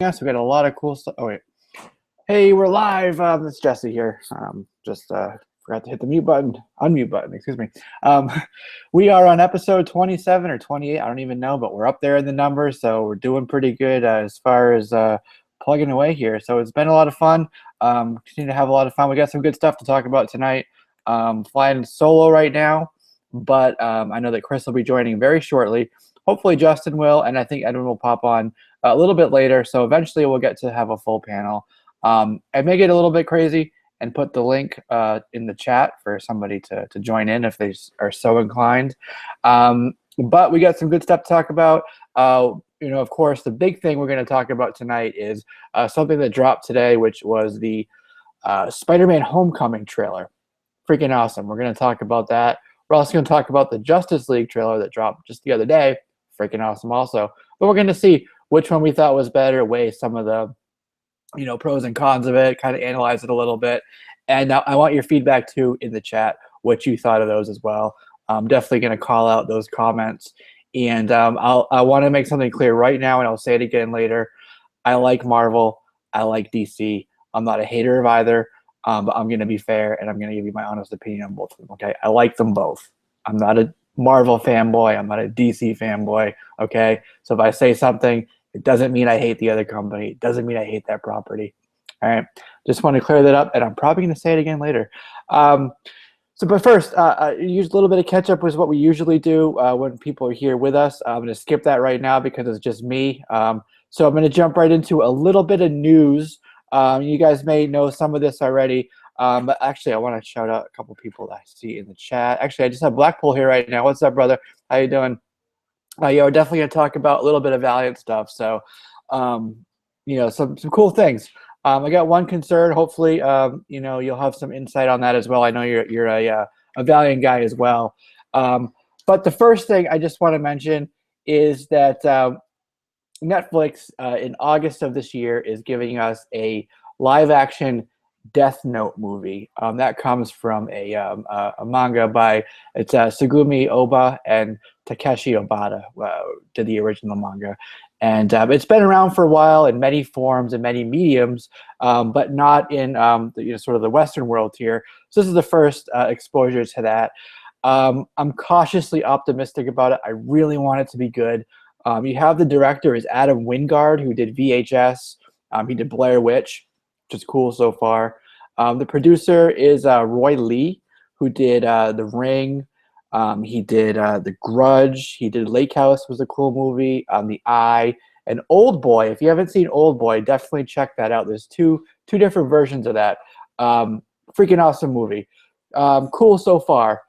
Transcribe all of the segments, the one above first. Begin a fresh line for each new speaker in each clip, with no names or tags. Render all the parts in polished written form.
Yes, we got a lot of cool stuff. Oh wait, hey, we're live. It's Jesse here. Just forgot to hit the unmute button. Excuse me. Um, we are on episode 27 or 28. I don't even know, but we're up there in the numbers, so we're doing pretty good as far as plugging away here. So it's been a lot of fun. Continue to have a lot of fun. We got some good stuff to talk about tonight. Flying solo right now, but I know that Chris will be joining very shortly. Hopefully Justin will, and I think Edwin will pop on a little bit later. So eventually we'll get to have a full panel. I may get a little bit crazy and put the link in the chat for somebody to join in if they are so inclined. But we got some good stuff to talk about. Of course, the big thing we're going to talk about tonight is something that dropped today, which was the Spider-Man Homecoming trailer. Freaking awesome. We're going to talk about that. We're also going to talk about the Justice League trailer that dropped just the other day. Freaking awesome also. But we're going to see which one we thought was better, weigh some of the pros and cons of it, kind of analyze it a little bit. And I want your feedback too in the chat, what you thought of those as well. I'm definitely going to call out those comments. And I want to make something clear right now, and I'll say it again later. I like Marvel. I like DC. I'm not a hater of either, but I'm going to be fair, and I'm going to give you my honest opinion on both of them, okay? I like them both. I'm not a Marvel fanboy. I'm not a DC fanboy, okay? So if I say something, it doesn't mean I hate the other company. It doesn't mean I hate that property. All right, just want to clear that up, and I'm probably going to say it again later. But first, use a little bit of catch up with what we usually do when people are here with us. I'm going to skip that right now because it's just me. So I'm going to jump right into a little bit of news. You guys may know some of this already, but actually I want to shout out a couple people that I see in the chat. Actually, I just have Blackpool here right now. What's up, brother? How you doing? We're definitely going to talk about a little bit of Valiant stuff. So, some cool things. I got one concern. Hopefully, you'll have some insight on that as well. I know you're a Valiant guy as well. But the first thing I just want to mention is that Netflix in August of this year is giving us a live-action Death Note movie. That comes from a manga by Sugumi Oba and Takeshi Obata did the original manga. And it's been around for a while in many forms and many mediums, but not in sort of the Western world here. So this is the first exposure to that. I'm cautiously optimistic about it. I really want it to be good. You have the director is Adam Wingard, who did VHS. He did Blair Witch, which is cool so far. The producer is Roy Lee, who did The Ring. He did The Grudge. He did Lake House, was a cool movie. The Eye. And Old Boy. If you haven't seen Old Boy, definitely check that out. There's two different versions of that. Freaking awesome movie. Cool so far.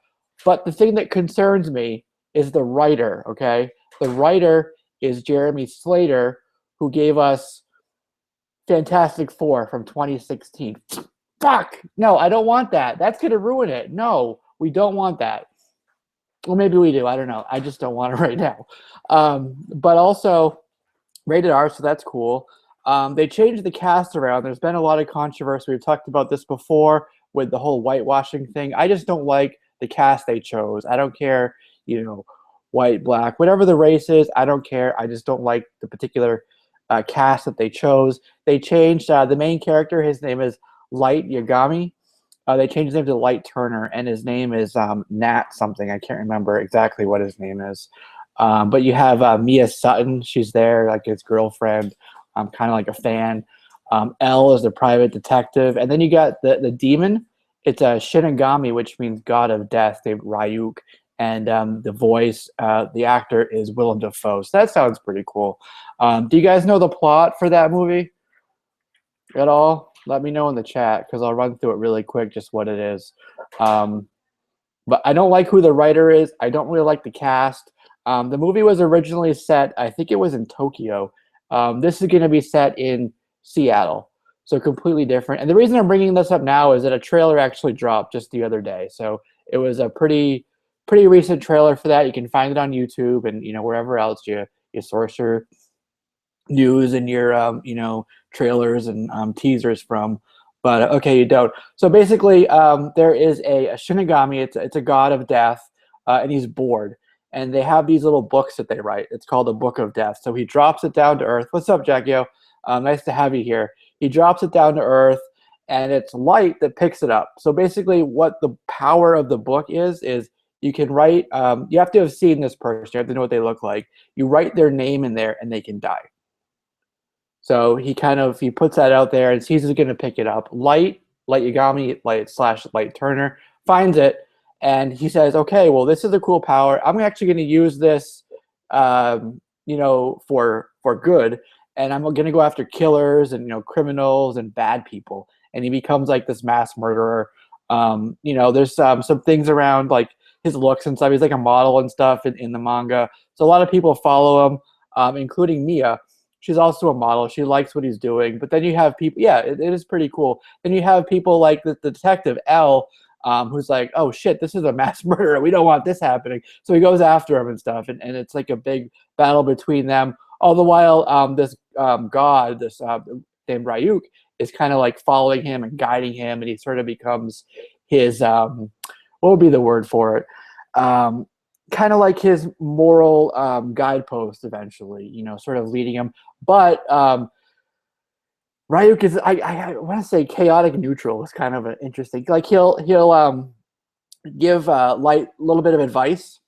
But the thing that concerns me is the writer, okay? The writer is Jeremy Slater, who gave us Fantastic Four from 2016. Fuck! No, I don't want that. That's going to ruin it. No, we don't want that. Well, maybe we do. I don't know. I just don't want it right now. But also, rated R, so that's cool. They changed the cast around. There's been a lot of controversy. We've talked about this before with the whole whitewashing thing. I just don't like the cast they chose. I don't care, white, black, whatever the race is, I don't care. I just don't like the particular cast that they chose. They changed the main character. His name is Light Yagami. They changed his name to Light Turner, and his name is Nat something. I can't remember exactly what his name is. But you have Mia Sutton. She's there, like his girlfriend. I'm kind of like a fan. Elle is the private detective. And then you got the demon. It's a Shinigami, which means God of Death, named Ryuk. And the voice, the actor is Willem Dafoe. So that sounds pretty cool. Do you guys know the plot for that movie at all? Let me know in the chat because I'll run through it really quick, just what it is. But I don't like who the writer is. I don't really like the cast. The movie was originally set, I think it was in Tokyo. This is going to be set in Seattle, so completely different. And the reason I'm bringing this up now is that a trailer actually dropped just the other day. So it was a pretty recent trailer for that. You can find it on YouTube and wherever else you source your news and your trailers and teasers from. But okay, you don't. So basically, there is a Shinigami. It's a god of death, and he's bored. And they have these little books that they write. It's called the Book of Death. So he drops it down to Earth. What's up, Jackio? Nice to have you here. He drops it down to Earth, and it's Light that picks it up. So basically, what the power of the book is you can write. You have to have seen this person. You have to know what they look like. You write their name in there, and they can die. So he puts that out there and sees who's going to pick it up. Light Yagami, Light Turner finds it, and he says, "Okay, well, this is a cool power. I'm actually going to use this, for good, and I'm going to go after killers and criminals and bad people." And he becomes like this mass murderer. There's some things around like his looks and stuff. He's like a model and stuff in the manga, so a lot of people follow him, including Mia. She's also a model. She likes what he's doing. But then you have people, yeah, it is pretty cool. Then you have people like the detective, L, who's like, oh, shit, this is a mass murderer. We don't want this happening. So he goes after him and stuff. And it's like a big battle between them. All the while, this god, named Ryuk, is kind of like following him and guiding him. And he sort of becomes his, what would be the word for it? Kind of like his moral guidepost eventually, sort of leading him. But Ryuk is, I want to say chaotic neutral is kind of an interesting, like he'll give Light a little bit of advice,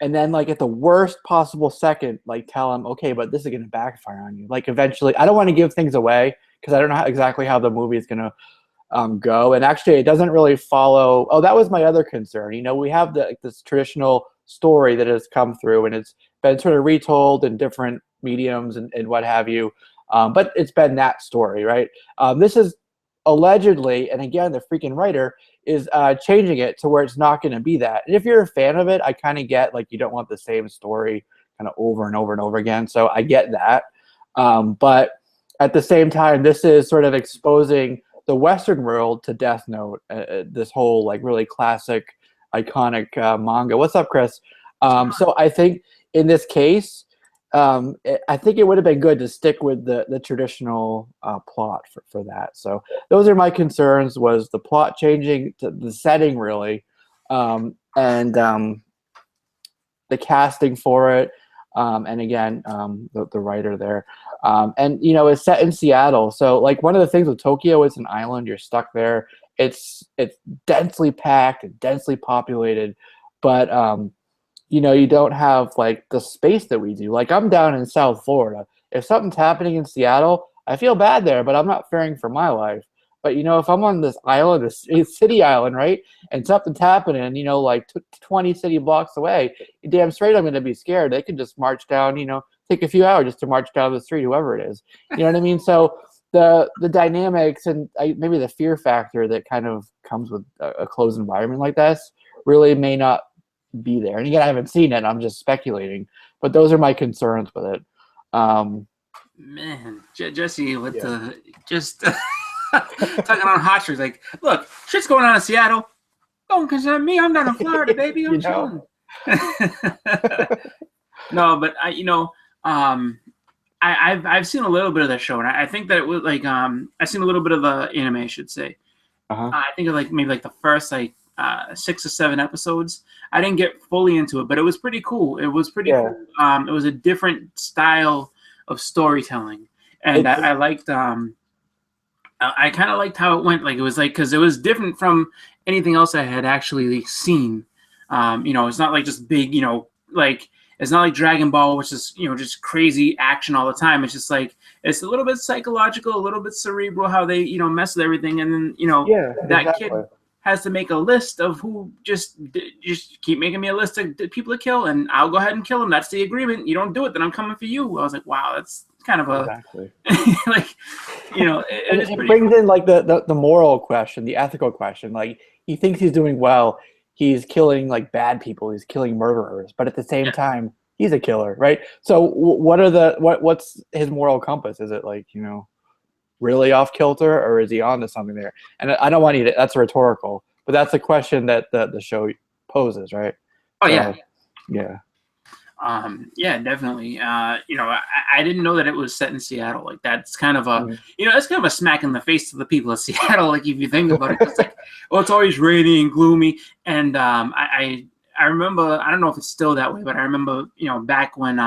and then like at the worst possible second, like tell him, okay, but this is going to backfire on you. Like eventually, I don't want to give things away because I don't know exactly how the movie is going to go. And actually, it doesn't really follow. Oh, that was my other concern. We have this traditional story that has come through, and it's been sort of retold in different mediums and what have you. But it's been that story, right? This is allegedly, and again, the freaking writer is changing it to where it's not going to be that. And if you're a fan of it, I kind of get like you don't want the same story kind of over and over and over again. So I get that. But at the same time, this is sort of exposing the Western world to Death Note, this whole like really classic, iconic manga. What's up, Chris? So I think in this case, I think it would have been good to stick with the traditional plot for that. So those are my concerns: was the plot changing, to the setting really, and the casting for it, and again the writer there. And it's set in Seattle, so like one of the things with Tokyo, it's an island. You're stuck there. It's densely packed and densely populated, but you don't have like the space that we do. Like I'm down in South Florida. If something's happening in Seattle, I feel bad there, but I'm not fearing for my life. But if I'm on this island, this city island, right, and something's happening, like 20 city blocks away, you're damn straight I'm going to be scared. They could just march down, take a few hours just to march down the street, whoever it is. You know what I mean? So the dynamics and maybe the fear factor that kind of comes with a closed environment like this really may not be there. And again, I haven't seen it. I'm just speculating. But those are my concerns with it.
Man, Jesse, with the just talking on hot streaks, like, look, shit's going on in Seattle. Don't concern me. I'm down in Florida, baby. I'm chilling. No, but I've seen a little bit of the show, and I think that it was like I've seen a little bit of the anime, I should say. I think of like maybe like the first like 6 or 7 episodes. I didn't get fully into it, but it was pretty cool. It was pretty cool. It was a different style of storytelling, and I liked. I kind of liked how it went. Like it was like because it was different from anything else I had actually seen. It's not like just big. Like it's not like Dragon Ball, which is just crazy action all the time. It's just like it's a little bit psychological, a little bit cerebral how they mess with everything, and then that kid has to make a list of who just keep making me a list of people to kill, and I'll go ahead and kill them. That's the agreement. You don't do it, then I'm coming for you. I was like, wow, that's kind of a like it
brings in like the moral question, the ethical question. Like he thinks he's doing well. He's killing like bad people. He's killing murderers, but at the same time, he's a killer, right? So what's his moral compass? Is it like really off kilter, or is he onto something there? And I don't want you to. That's rhetorical, but that's a question that the show poses, right?
Oh
yeah.
Yeah, definitely. I didn't know that it was set in Seattle. Like that's kind of a, that's kind of a smack in the face to the people of Seattle. Like if you think about it, it's like, it's always rainy and gloomy. And I remember, I don't know if it's still that way, but I remember, back when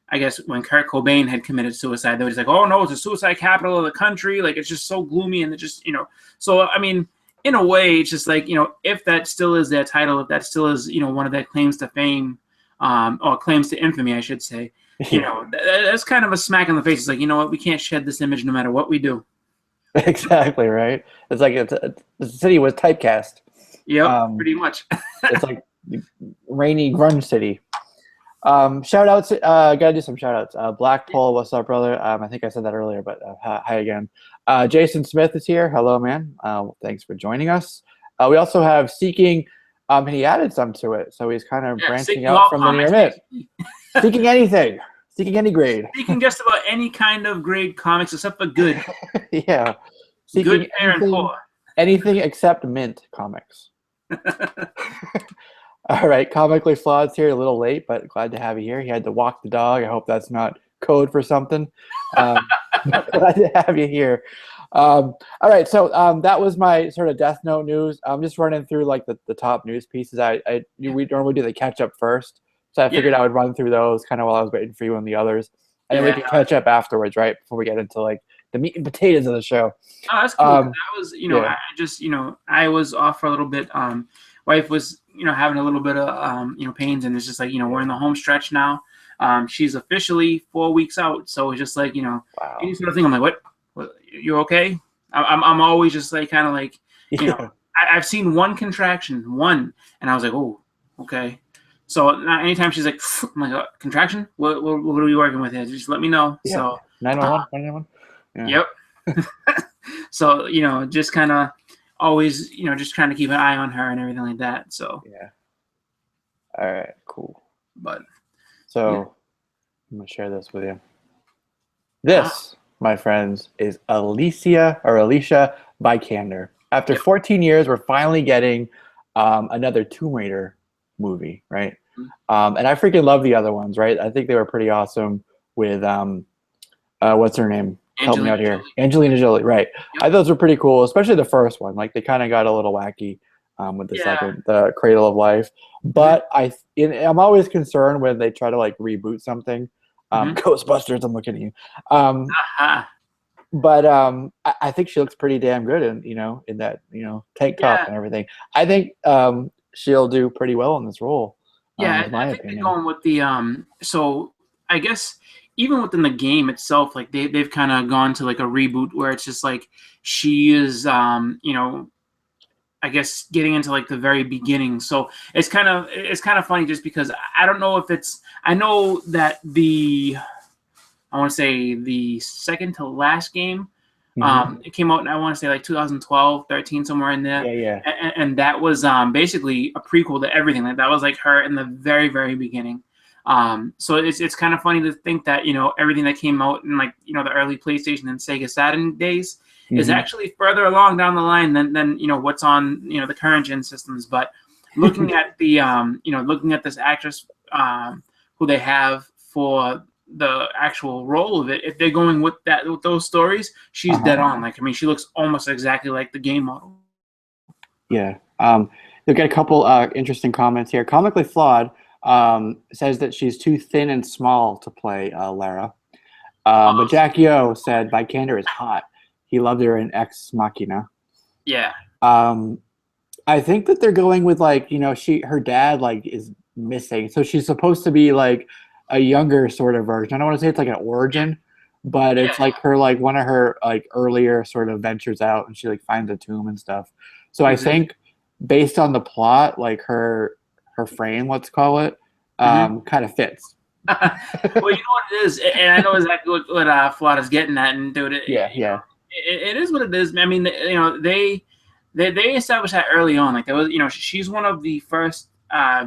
I guess when Kurt Cobain had committed suicide, they were just like, oh no, it's the suicide capital of the country. Like, it's just so gloomy, and it just, so I mean, in a way, it's just like, if that still is their title, if that still is, one of their claims to fame, or claims to infamy, I should say, that's kind of a smack in the face. It's like, you know what, we can't shed this image no matter what we do.
Exactly, right? It's like the city was typecast.
Yep, pretty much.
It's like rainy grunge city. Shout outs, gotta do some shout outs. Blackpool, what's up, brother? I think I said that earlier, but hi again. Jason Smith is here. Hello, man. Thanks for joining us. We also have Seeking, and he added some to it, so he's kind of branching out from linear myth. Seeking anything, seeking any grade.
Seeking just about any kind of grade comics except for good.
Yeah. Seeking
good, fair, and poor.
Anything except mint comics. All right, Comically Flawed's here, a little late, but glad to have you here. He had to walk the dog. I hope that's not code for something. Glad to have you here. All right, so that was my sort of Death Note news. I'm just running through like the top news pieces. We normally do the catch up first, so I figured I would run through those kind of while I was waiting for you and the others, and then we can catch up afterwards, right, before we get into like the meat and potatoes of the show.
Oh, that's cool. That was, I just, I was off for a little bit. Wife was, having a little bit of, pains, and it's just like, we're in the home stretch now. She's officially 4 weeks out, so it's just like,
wow.
any sort of thing. I'm like, what? You okay? I'm always just like, kind of like, I've seen one contraction, and I was like, oh, okay. So anytime she's like, I'm like, contraction? What are we working with here? Just let me know. Yeah. So
911.
Yeah. Yep. So, just kind of always, just trying to keep an eye on her and everything like that. So
yeah. All right, cool.
But
so I'm gonna share this with you. This, my friends, is Alicia Vikander. After 14 years, we're finally getting another Tomb Raider movie, right? Mm-hmm. And I freaking love the other ones, right? I think they were pretty awesome with what's her name? Help me out here. Angelina Jolie, right. Yep. I thought those were pretty cool, especially the first one. Like, they kind of got a little wacky with the second, the Cradle of Life. But I'm always concerned when they try to, like, reboot something. Ghostbusters, I'm looking at you. But I think she looks pretty damn good in that, tank top and everything. I think she'll do pretty well in this role.
Yeah, I think they're going with the so I guess even within the game itself, like they've kind of gone to like a reboot where it's just like she is, I guess getting into like the very beginning. So it's kind of funny just because I don't know if I know that I want to say the second to last game, it came out, and I want to say like 2012, 13, somewhere in there.
Yeah.
And that was basically a prequel to everything. Like that was like her in the very, very beginning. So it's kind of funny to think that, everything that came out in like, the early PlayStation and Sega Saturn days is actually further along down the line than what's on, the current gen systems. But looking at the, looking at this actress who they have for the actual role of it, if they're going with those stories, she's dead on. Like, I mean, she looks almost exactly like the game model.
Yeah. You'll get a couple interesting comments here. Comically Flawed says that she's too thin and small to play Lara. But Jack Yo said Vikander is hot. He loved her in Ex Machina.
Yeah.
I think that they're going with like, her dad like is missing. So she's supposed to be like a younger sort of version. I don't want to say it's like an origin, but it's like her, like one of her like earlier sort of ventures out, and she like finds a tomb and stuff. So I think based on the plot, like her frame, let's call it, kind of fits.
Well, you know what it is, and I know exactly what Flawed is getting at, and dude, it is what it is. I mean, they established that early on. Like there was, she's one of the first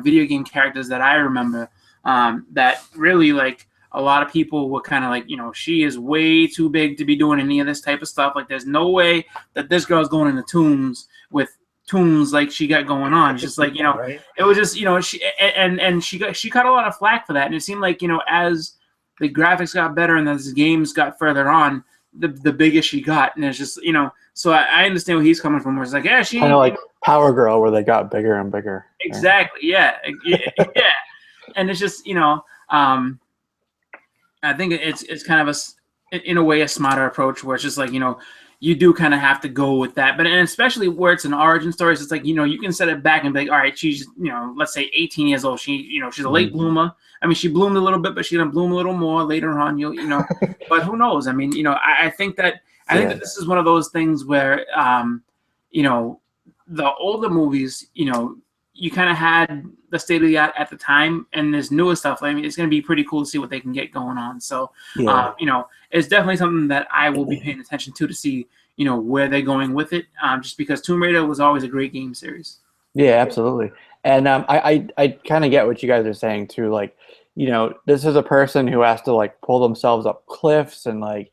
video game characters that I remember that really like a lot of people were kind of like, she is way too big to be doing any of this type of stuff. Like there's no way that this girl's going into tombs with tombs like she got going on. It's just like,
right?
It was just, she got a lot of flack for that. And it seemed like, as the graphics got better and as the games got further on, the bigger she got. And it's just, so I understand where he's coming from, where it's like, yeah, she
kind of like Power Girl, where they got bigger and bigger.
Exactly. Yeah. Yeah. And it's just, I think it's kind of in a way, a smarter approach where it's just like, you do kind of have to go with that. But and especially where it's an origin story, it's like, you can set it back and be like, all right, she's, let's say 18 years old. She's a late bloomer. I mean, she bloomed a little bit, but she's gonna bloom a little more later on. But who knows? I mean, I think that this is one of those things where, the older movies, you kind of had the state of the art at the time, and this newer stuff. I mean, it's going to be pretty cool to see what they can get going on. So, it's definitely something that I will be paying attention to see, where they're going with it. Just because Tomb Raider was always a great game series.
Yeah, absolutely. And I kind of get what you guys are saying too. Like, this is a person who has to like pull themselves up cliffs and like,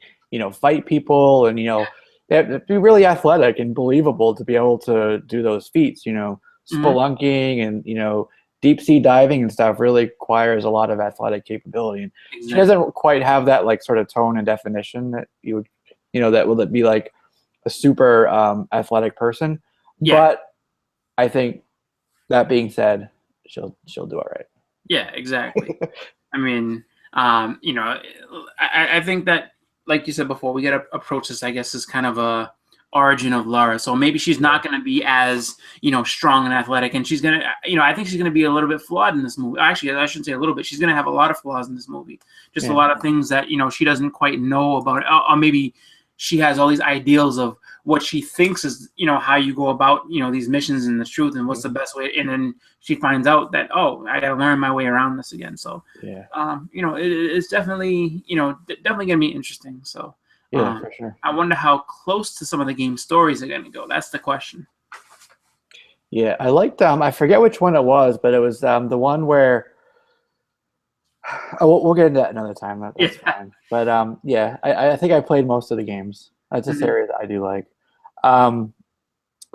fight people, and they have to be really athletic and believable to be able to do those feats. Spelunking and deep sea diving and stuff really requires a lot of athletic capability, and she doesn't quite have that like sort of tone and definition that you would that will be like a super athletic person. But I think that being said, she'll do all right.
Yeah, exactly. I mean, I think that, like you said before, we got to approach this, I guess, as kind of a origin of Lara. So maybe she's not going to be as, strong and athletic, and she's going to, I think she's going to be a little bit flawed in this movie. Actually, I shouldn't say a little bit. She's going to have a lot of flaws in this movie. Just a lot of things that, she doesn't quite know about, or maybe she has all these ideals of what she thinks is, how you go about, these missions and the truth and what's the best way. And then she finds out that, I got to learn my way around this again. So, it's definitely, definitely going to be interesting. So,
yeah, for sure.
I wonder how close to some of the game stories are going to go. That's the question.
Yeah, I liked, I forget which one it was, but it was the one where, we'll get into that another time. That's fine. But I think I played most of the games. That's a series that I do like.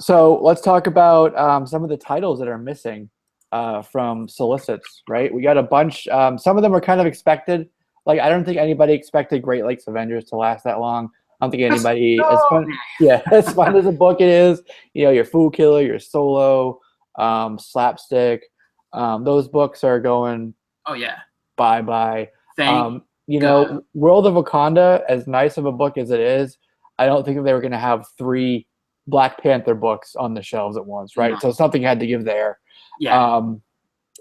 So let's talk about some of the titles that are missing from solicits, right? We got a bunch. Some of them are kind of expected. Like, I don't think anybody expected Great Lakes Avengers to last that long. I don't think anybody, as fun as a book it is, your Fool Killer, your Solo, Slapstick, those books are going bye-bye.
Thank
World of Wakanda, as nice of a book as it is, I don't think they were going to have 3 Black Panther books on the shelves at once, right? No. So something had to give there.
Yeah.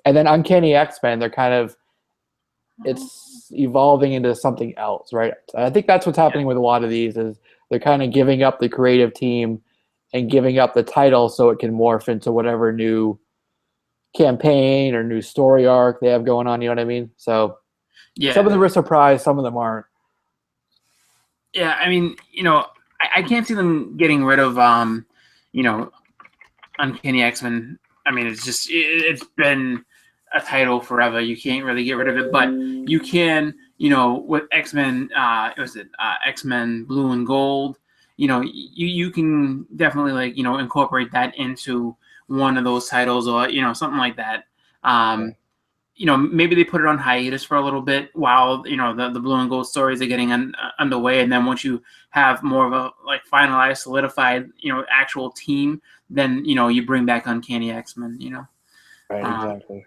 And then Uncanny X-Men, they're kind of, it's evolving into something else, right? I think that's what's happening with a lot of these is they're kind of giving up the creative team and giving up the title so it can morph into whatever new campaign or new story arc they have going on, you know what I mean? So some of them are surprised, some of them aren't.
Yeah, I mean, I can't see them getting rid of, Uncanny X-Men. I mean, it's been a title forever. You can't really get rid of it, but you can, with X-Men, X-Men Blue and Gold, you can definitely like, incorporate that into one of those titles or, something like that. Maybe they put it on hiatus for a little bit while, the Blue and Gold stories are getting underway. And then once you have more of a like finalized, solidified, actual team, then, you bring back Uncanny X-Men,
Right, exactly.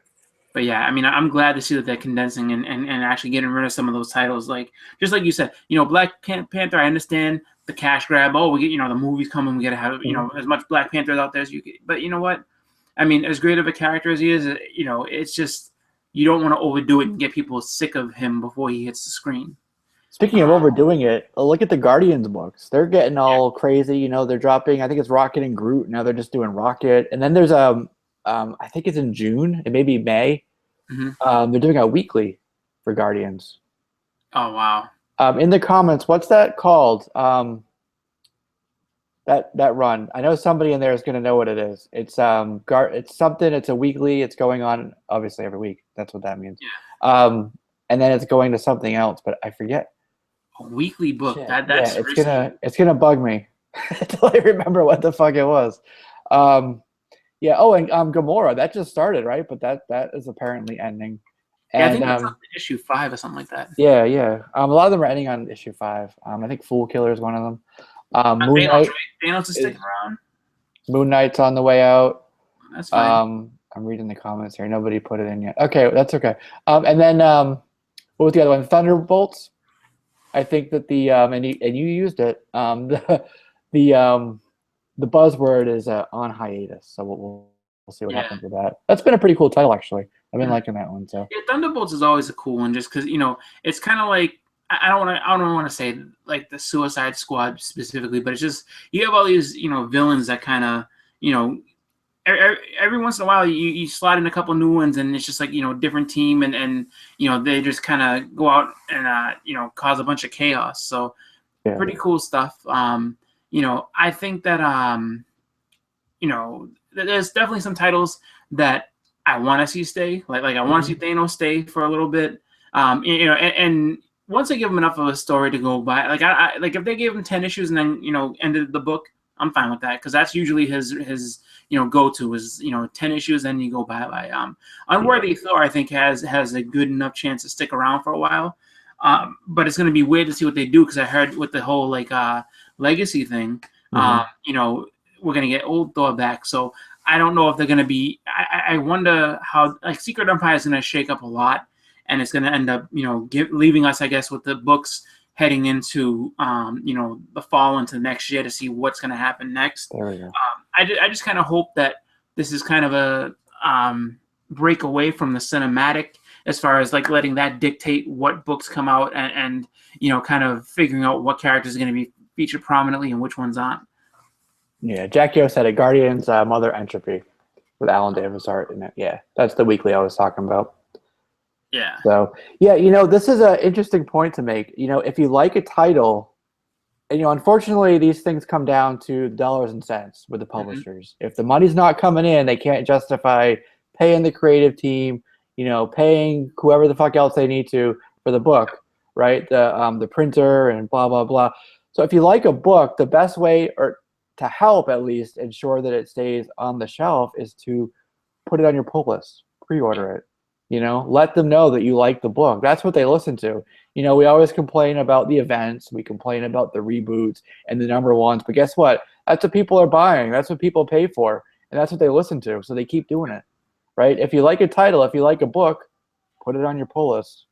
But yeah, I mean, I'm glad to see that they're condensing and actually getting rid of some of those titles. Like, just like you said, Black Panther, I understand the cash grab. Oh, we get, the movie's coming. We got to have, as much Black Panthers out there as you get. But you know what? I mean, as great of a character as he is, it's just, you don't want to overdo it and get people sick of him before he hits the screen.
Speaking of overdoing it, look at the Guardians books. They're getting all crazy. They're dropping, I think it's Rocket and Groot. Now they're just doing Rocket. And then there's, I think it's in June. It may be May. They're doing a weekly for Guardians.
Oh, wow.
In the comments, what's that called? That run. I know somebody in there is going to know what it is. It's it's something. It's a weekly. It's going on obviously every week. That's what that means.
Yeah.
And then it's going to something else, but I forget.
A weekly book.
Yeah, it's gonna bug me until I remember what the fuck it was. Yeah. Oh, and Gamora, that just started, right? But that is apparently ending. And,
yeah, I think it's on issue 5 or something like that.
Yeah, yeah. A lot of them are ending on issue 5. I think Fool Killer is one of them. Moon Knight.
Thanos is sticking around.
Moon Knight's on the way out.
That's fine.
I'm reading the comments here. Nobody put it in yet. Okay, that's okay. And then what was the other one? Thunderbolts. I think that the and you used it. The the buzzword is on hiatus. So we'll see what happens with that. That's been a pretty cool title, actually. I've been liking that one. So
yeah, Thunderbolts is always a cool one, just because it's kind of like I don't want to say like the Suicide Squad specifically, but it's just you have all these villains that kind of every once in a while you slot in a couple new ones, and it's just like different team, and they just kind of go out and cause a bunch of chaos. So pretty cool stuff. I think that there's definitely some titles that I want to see stay. Like I want to see Thanos stay for a little bit. And once I give him enough of a story to go by, like I like if they gave him 10 issues and then ended the book, I'm fine with that, because that's usually his go-to is 10 issues, and you go by. Unworthy Thor, I think has a good enough chance to stick around for a while. But it's going to be weird to see what they do, because I heard with the whole legacy thing, we're going to get old Thor back. So I don't know if they're going to be. I wonder how Secret Empire is going to shake up a lot, and it's going to end up leaving us, I guess, with the books heading into the fall into next year to see what's going to happen next.
There we go.
I just kind of hope that this is kind of a break away from the cinematic, as far as letting that dictate what books come out, and kind of figuring out what characters are going to be featured prominently and which ones aren't.
Yeah, Jack Yo said it. Guardians Mother Entropy with Alan Davis art in it. Yeah, that's the weekly I was talking about.
Yeah.
So yeah, this is an interesting point to make. If you like a title, and unfortunately these things come down to dollars and cents with the publishers. If the money's not coming in, they can't justify paying the creative team, paying whoever the fuck else they need to for the book, right? The printer and blah blah blah. So if you like a book, the best way, or to help at least ensure that it stays on the shelf, is to put it on your pull list, pre-order it. Let them know that you like the book. That's what they listen to. We always complain about the events, we complain about the reboots and the number ones, but guess what? That's what people are buying. That's what people pay for, and that's what they listen to. So they keep doing it, right? If you like a title, if you like a book, put it on your pull list.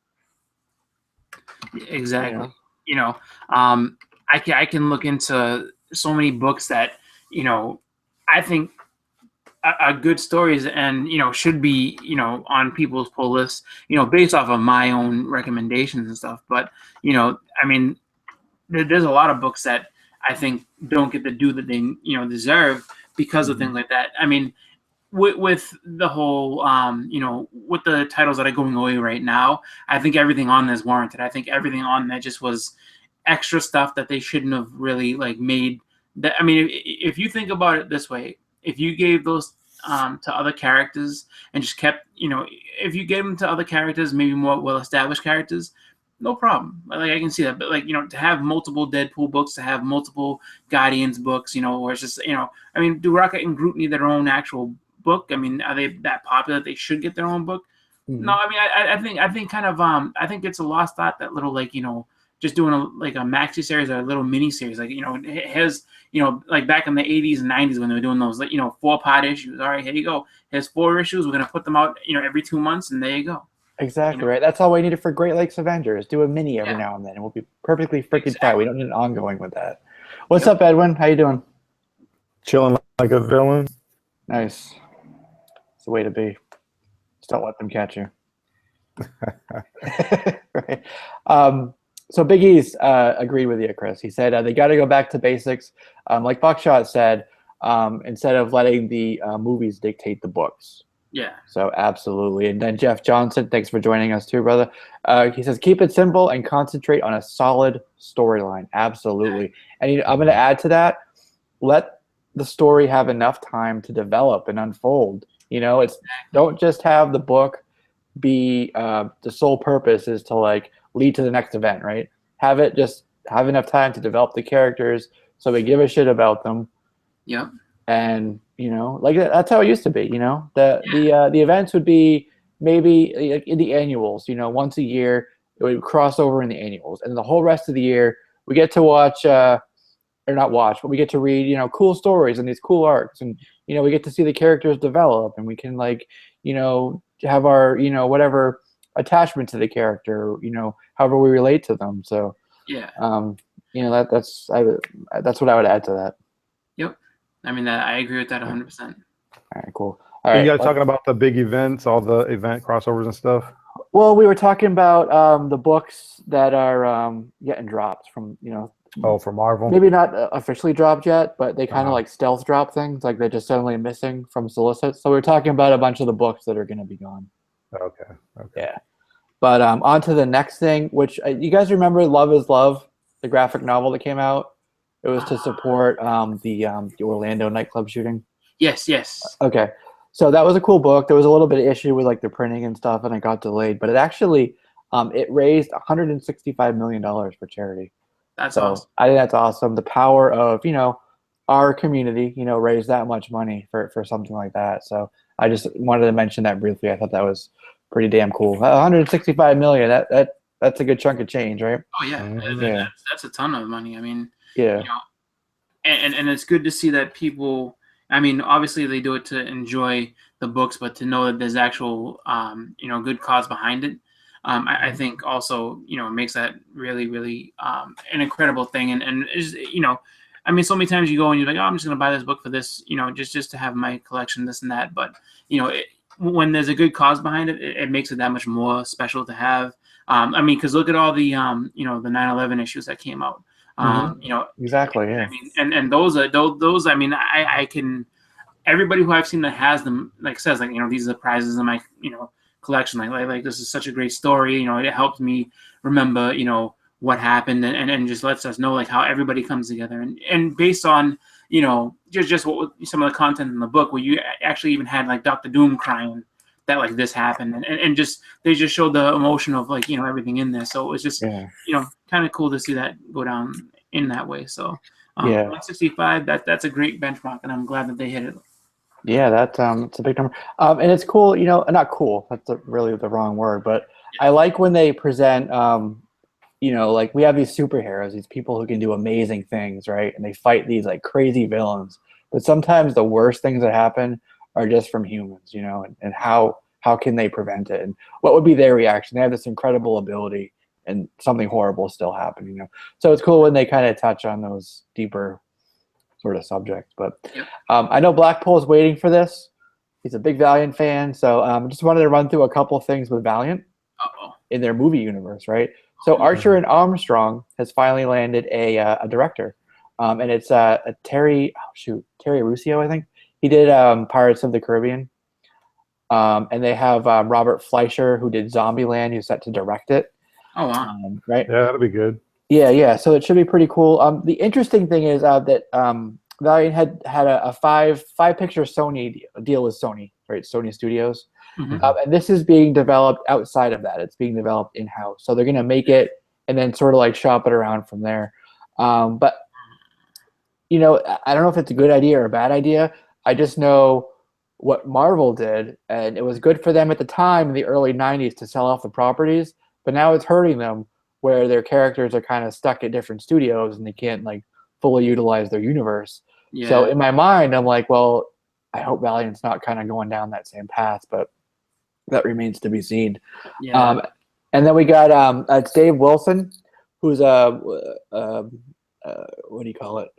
Exactly. I can look into so many books that I think are good stories, and should be on people's pull lists, based off of my own recommendations and stuff. But I mean, there's a lot of books that I think don't get the due that they deserve because of things like that. I mean, with the whole with the titles that are going away right now, I think everything on there is warranted. I think everything on there just was extra stuff that they shouldn't have really made. That, I mean, if you think about it this way, if you gave those to other characters and just kept, if you gave them to other characters, maybe more well-established characters, no problem. I can see that. But to have multiple Deadpool books, to have multiple Guardians books, or it's just, I mean, do Rocket and Groot need their own actual book? I mean, are they that popular that they should get their own book? No, I mean, I think kind of, I think it's a lost art, that little, just doing a maxi series or a little mini series, here's back in the 80s and 90s when they were doing those 4-part issues. All right, here you go. Here's 4 issues. We're gonna put them out every 2 months, and there you go.
Exactly right. That's all we needed for Great Lakes Avengers. Do a mini every now and then, and we'll be perfectly freaking fine. We don't need an ongoing with that. What's up, Edwin? How you doing?
Chilling like a villain.
Nice. It's the way to be. Just don't let them catch you. Right. So Big E's agreed with you, Chris. He said they got to go back to basics. Like Buckshot said, instead of letting the movies dictate the books.
Yeah.
So absolutely. And then Jeff Johnson, thanks for joining us too, brother. He says, keep it simple and concentrate on a solid storyline. Absolutely. And I'm going to add to that, let the story have enough time to develop and unfold. Don't just have the book be the sole purpose is to lead to the next event, right? Have it just have enough time to develop the characters so we give a shit about them.
Yep.
And that's how it used to be. The events would be maybe in the annuals. Once a year it would cross over in the annuals, and the whole rest of the year we get to watch, or not watch, but we get to read cool stories and these cool arcs, and we get to see the characters develop, and we can have our whatever attachment to the character, however we relate to them. So
Yeah.
That's what I would add to that.
Yep. I mean, I agree with that 100%.
All right, cool. All
Are
right,
you guys talking about the big events, all the event crossovers and stuff?
well, we were talking about the books that are getting dropped from,
Oh, for Marvel?
maybe not officially dropped yet, but they kind of like stealth drop things, like they're just suddenly missing from solicit. So we're talking about a bunch of the books that are going to be gone.
Okay.
Yeah. But on to the next thing, which you guys remember Love is Love, the graphic novel that came out? It was to support the Orlando nightclub shooting.
Yes.
Okay. So that was a cool book. There was a little bit of issue with like the printing and stuff, and it got delayed. But it actually it raised $165 million for charity.
That's
so
awesome.
I think that's awesome. The power of our community, raised that much money for something like that. So I just wanted to mention that briefly. I thought that was pretty damn cool. 165 million. That's a good chunk of change, right?
Oh yeah,
Yeah.
That's a ton of money. I mean,
Yeah.
And it's good to see that people. I mean, obviously they do it to enjoy the books, but to know that there's actual, good cause behind it. I think also, it makes that really, really an incredible thing. And is, I mean, so many times you go and you're like, oh, I'm just going to buy this book for this, just to have my collection, this and that. But, when there's a good cause behind it, it makes it that much more special to have. I mean, because look at all the, the 9/11 issues that came out.
Exactly. Yeah.
I mean, and those are those. I mean, I can. Everybody who I've seen that has them says these are the prizes in my collection. Like this is such a great story. It helps me remember what happened and just lets us know how everybody comes together and based on just what some of the content in the book where you actually even had Dr. Doom crying that this happened and just they just showed the emotion of everything in there. So it was just kind of cool to see that go down in that way. So 165 that's a great benchmark and I'm glad that they hit it.
Yeah, that's it's a big number. And it's cool, not cool, that's really the wrong word, but I like when they present we have these superheroes, these people who can do amazing things, right? And they fight these crazy villains. But sometimes the worst things that happen are just from humans, and how can they prevent it? And what would be their reaction? They have this incredible ability and something horrible still happened, So it's cool when they kind of touch on those deeper sort of subjects. But I know Blackpool is waiting for this. He's a big Valiant fan. So just wanted to run through a couple of things with Valiant in their movie universe, right? So Archer and Armstrong has finally landed a director. And it's Terry Russo, I think. He did Pirates of the Caribbean. And they have Robert Fleischer, who did Zombieland, who's set to direct it.
Oh, wow.
Right?
Yeah, that'll be good.
Yeah. So it should be pretty cool. The interesting thing is that Valiant had a five picture Sony deal with Sony, right? Sony Studios.
Mm-hmm.
And this is being developed outside of that. It's being developed in-house. So they're going to make it and then sort of shop it around from there. But, I don't know if it's a good idea or a bad idea. I just know what Marvel did, and it was good for them at the time in the early 90s to sell off the properties. But now it's hurting them where their characters are kind of stuck at different studios and they can't fully utilize their universe. Yeah. So in my mind, I'm like, well, I hope Valiant's not kind of going down that same path, but that remains to be seen.
Yeah.
And then we got it's Dave Wilson, who's what do you call it?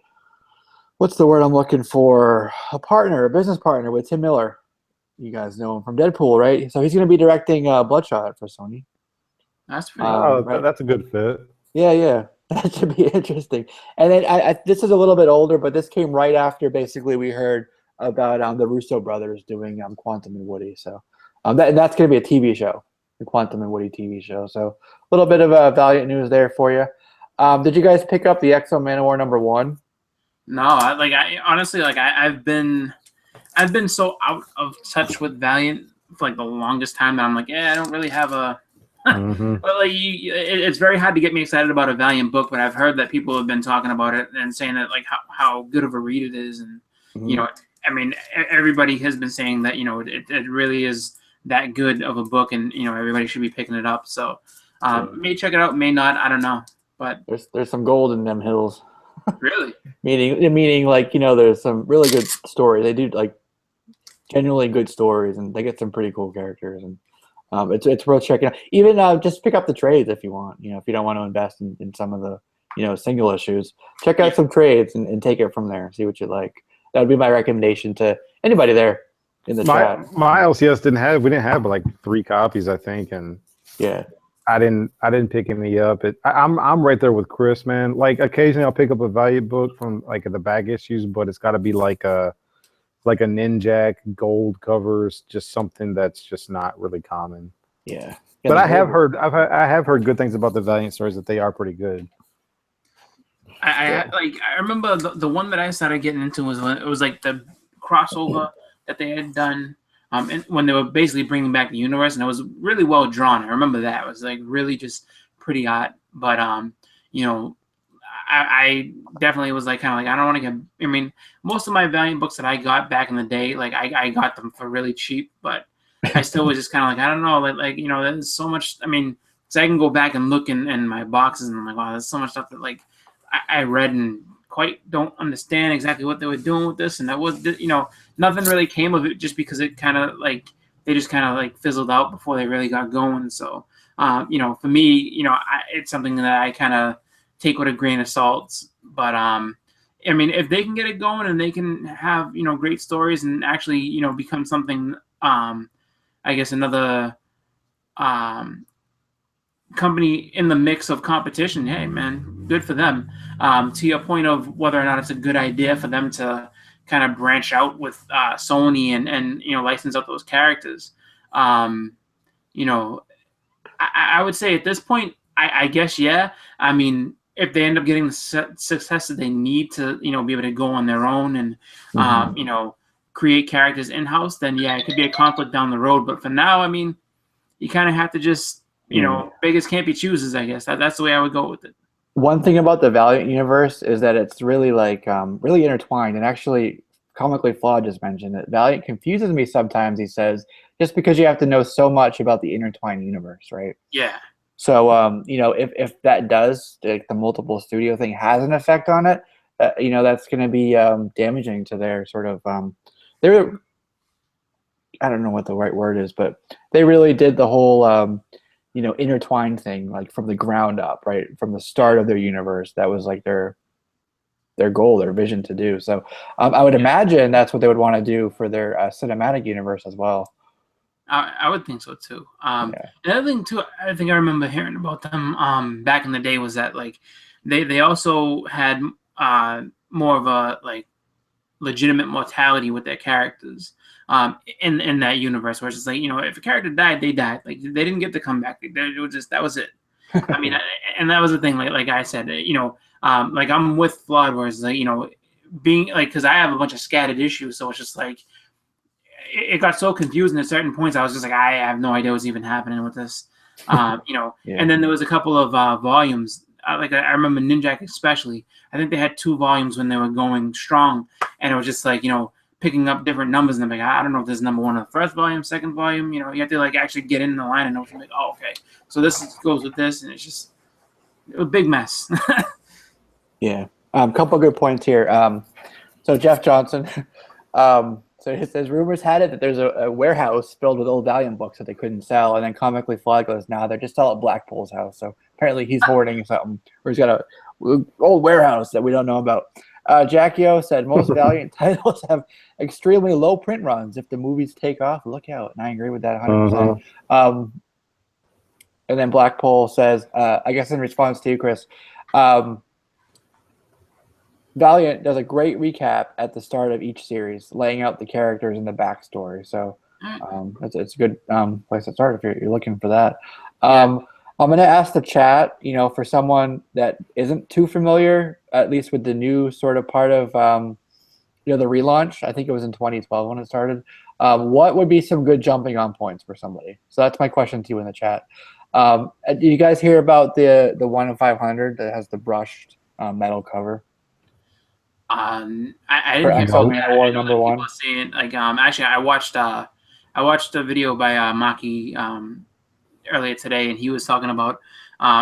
What's the word I'm looking for? A business partner with Tim Miller. You guys know him from Deadpool, right? So he's going to be directing Bloodshot for Sony.
That's pretty cool.
Right? That's a good fit.
Yeah. That should be interesting. And then this is a little bit older, but this came right after basically we heard about the Russo brothers doing Quantum and Woody. So that's going to be a TV show, the Quantum and Woody TV show. So a little bit of Valiant news there for you. Did you guys pick up the X-O Manowar #1?
No, I honestly I've been so out of touch with Valiant for the longest time that I'm I don't really have a.
Mm-hmm.
But it's very hard to get me excited about a Valiant book, but I've heard that people have been talking about it and saying that how good of a read it is, and I mean everybody has been saying that it really is that good of a book, and everybody should be picking it up. So may check it out, may not, I don't know, but
there's some gold in them hills.
Really?
meaning there's some really good stories. They do genuinely good stories, and they get some pretty cool characters. And It's worth checking out. Even just pick up the trades if you want. If you don't want to invest in some of the single issues, check out some trades and take it from there. See what you like. That would be my recommendation to anybody there in the chat.
My LCS we didn't have but like 3 copies, I think, and
yeah.
I didn't pick any up. I'm right there with Chris, man. Like occasionally I'll pick up a Valiant book from like the back issues, but it's got to be like a Ninjak gold covers, just something that's just not really common.
Yeah.
But I have heard good things about the Valiant stories, that they are pretty good.
I remember the one that I started getting into was when it was like the crossover that they had done. And when they were basically bringing back the universe, and it was really well drawn. I remember that. It was like really just pretty hot. But I definitely was like kind of like, I don't want to get. I mean, most of my Valiant books that I got back in the day, like I got them for really cheap, but I still was just kind of like, I don't know, like there's so much. I mean, so I can go back and look in my boxes, and I'm like, wow, there's so much stuff that like I read and quite don't understand exactly what they were doing with this, and that was nothing really came of it, just because it kind of like they just kind of like fizzled out before they really got going. So for me, it's something that I kind of take with a grain of salt. But I mean, if they can get it going and they can have great stories and actually become something, I guess another company in the mix of competition, hey man, good for them. To your point of whether or not it's a good idea for them to kind of branch out with Sony and license out those characters, I would say at this point, I guess yeah. I mean, if they end up getting the success that they need to be able to go on their own and create characters in-house, then yeah, it could be a conflict down the road. But for now, I mean, you kind of have to just beggars can't be choosers, I guess. That's the way I would go with it.
One thing about the Valiant universe is that it's really like really intertwined, and actually Comically Flawed just mentioned that Valiant confuses me sometimes, he says, just because you have to know so much about the intertwined universe, right?
Yeah.
So if that does, like, the multiple studio thing has an effect on it, that's going to be damaging to their sort of they're, I don't know what the right word is, but they really did the whole intertwined thing, like from the ground up, right? From the start of their universe. That was like their goal, their vision to do. So I would imagine that's what they would want to do for their cinematic universe as well.
I would think so too. Another thing too, I think I remember hearing about them back in the day was that like they also had more of a like legitimate mortality with their characters in that universe, where it's just like if a character died, they died. Like they didn't get to come back. That was it. I mean, and that was the thing. Like I said, like I'm with Flawed, where it's like being like, because I have a bunch of scattered issues, so it's just like it got so confusing at certain points. I was just like, I have no idea what's even happening with this, And then there was a couple of volumes. Like I remember Ninjak especially. I think they had 2 volumes when they were going strong, and it was just like picking up different numbers, and I'm like, I don't know if this is number 1 of the first volume, second volume. You have to like actually get in the line and know. Like, oh, okay, so this goes with this, and it's just a big mess.
Yeah, couple of good points here. So Jeff Johnson. So it says, rumors had it that there's a warehouse filled with old Valiant books that they couldn't sell, and then Comically Flawed goes, nah, they're just all at Blackpool's house. So apparently he's hoarding something, or he's got a old warehouse that we don't know about. Jackie O said, most Valiant titles have extremely low print runs. If the movies take off, look out. And I agree with that 100%. And then Blackpool says, I guess in response to you, Chris, Valiant does a great recap at the start of each series, laying out the characters and the backstory. So it's a good place to start if you're looking for that. I'm going to ask the chat, for someone that isn't too familiar, at least with the new sort of part of, the relaunch. I think it was in 2012 when it started. What would be some good jumping on points for somebody? So that's my question to you in the chat. Do you guys hear about the 1 in 500 that has the brushed metal cover?
I didn't hear
about that. Number 1.
Saying, like, actually, I watched a video by Maki earlier today, and he was talking about,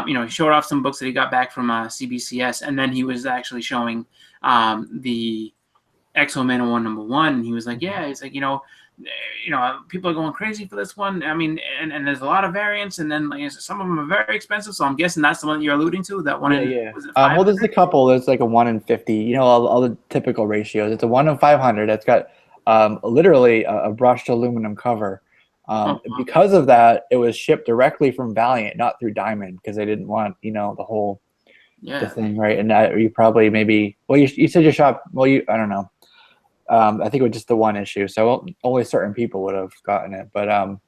he showed off some books that he got back from CBCS, and then he was actually showing the Exo Manowar #1, and he was like, yeah, he's like, people are going crazy for this one. I mean, and there's a lot of variants, and then like some of them are very expensive. So I'm guessing that's the one that you're alluding to. That one, was it 500?
Well, there's a couple. There's like a 1 in 50. You know, all the typical ratios. It's a 1 in 500. It's got literally a brushed aluminum cover. Because of that, it was shipped directly from Valiant, not through Diamond, because they didn't want the whole the thing, right? And you probably you said you shop. Well, I don't know. I think it was just the one issue, so only certain people would have gotten it. But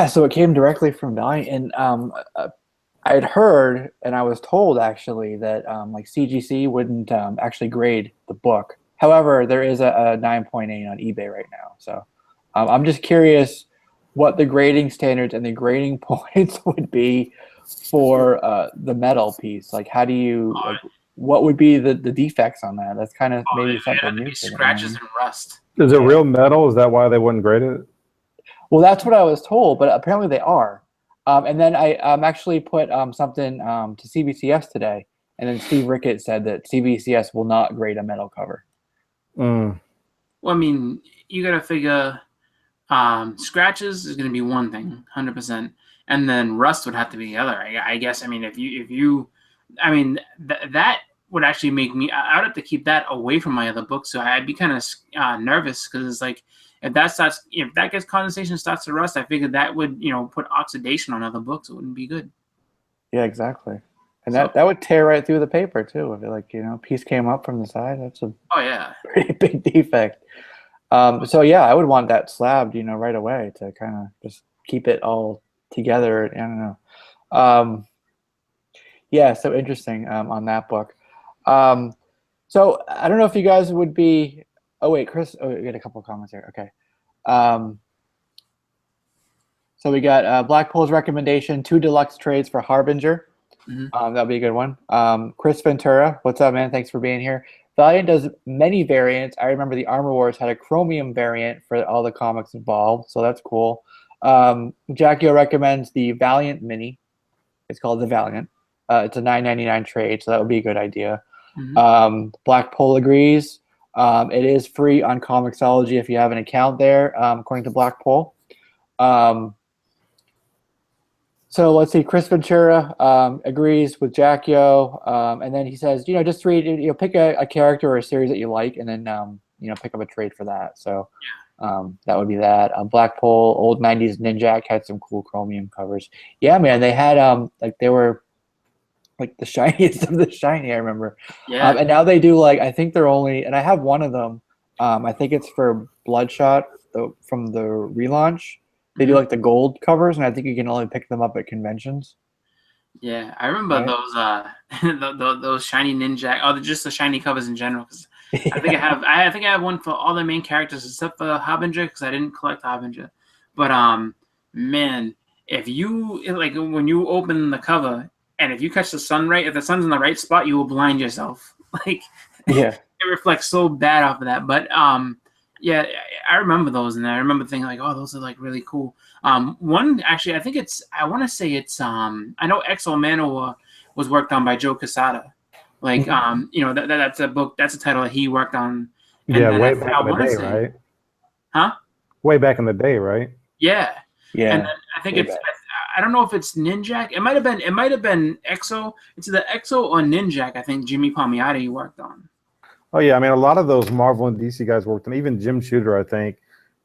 so it came directly from Valiant, and I had heard, and I was told actually that like CGC wouldn't actually grade the book. However, there is a 9.8 on eBay right now, so I'm just curious what the grading standards and the grading points would be for the metal piece. Like, how do you? What would be the defects on that? That's kind of maybe something new.
Scratches and rust.
Is it real metal? Is that why they wouldn't grade it?
Well, that's what I was told, but apparently they are. And then I actually put something to CBCS today, and then Steve Rickett said that CBCS will not grade a metal cover.
Mm.
Well, I mean, you got to figure scratches is going to be one thing, 100%, and then rust would have to be the other. I guess. I mean, if you that would actually make me. I would have to keep that away from my other books, so I'd be kind of nervous because it's like if that gets condensation, starts to rust, I figured that would put oxidation on other books. It wouldn't be good.
Yeah, exactly. And that would tear right through the paper too. If it piece came up from the side, that's a pretty big defect. So yeah, I would want that slabbed, right away to kind of just keep it all together. I don't know. Yeah, so interesting on that book. So I don't know if you guys would be. Oh wait, Chris. Oh, we got a couple of comments here. Okay. So we got Blackpool's recommendation: 2 deluxe trades for Harbinger. That'll be a good one. Chris Ventura, what's up, man? Thanks for being here. Valiant does many variants. I remember the Armor Wars had a chromium variant for all the comics involved, so that's cool. Jackio recommends the Valiant Mini. It's called the Valiant. It's a $9.99 trade, so that would be a good idea. Blackpool agrees. It is free on Comixology if you have an account there, according to Blackpool. So let's see. Chris Ventura agrees with Jackio, and then he says, just read, pick a character or a series that you like, and then pick up a trade for that. So that would be that. Blackpool, old '90s Ninjak had some cool chromium covers. Yeah, man, they had they were like the shiniest of the shiny. I remember.
Yeah.
And now they do I think they're only, and I have one of them. I think it's for Bloodshot from the relaunch. They do the gold covers, and I think you can only pick them up at conventions.
Yeah, I remember those shiny Ninjak. Oh, just the shiny covers in general. Cause I think I have one for all the main characters except for Harbinger because I didn't collect Harbinger. But man, if you when you open the cover and if you catch the sun right, if the sun's in the right spot, you will blind yourself. It reflects so bad off of that. But yeah, I remember those, and I remember thinking oh, those are really cool. One actually, I want to say it's I know Exo Manowar was worked on by Joe Quesada. That's a book, that's a title that he worked on.
And way back in the day, right?
Huh?
Way back in the day, right?
Yeah.
Yeah.
And then I think I don't know if it's Ninjak. It might have been Exo. It's either Exo or Ninjak. I think Jimmy Palmiotti worked on.
Oh yeah, I mean a lot of those Marvel and DC guys worked on. Even Jim Shooter, I think,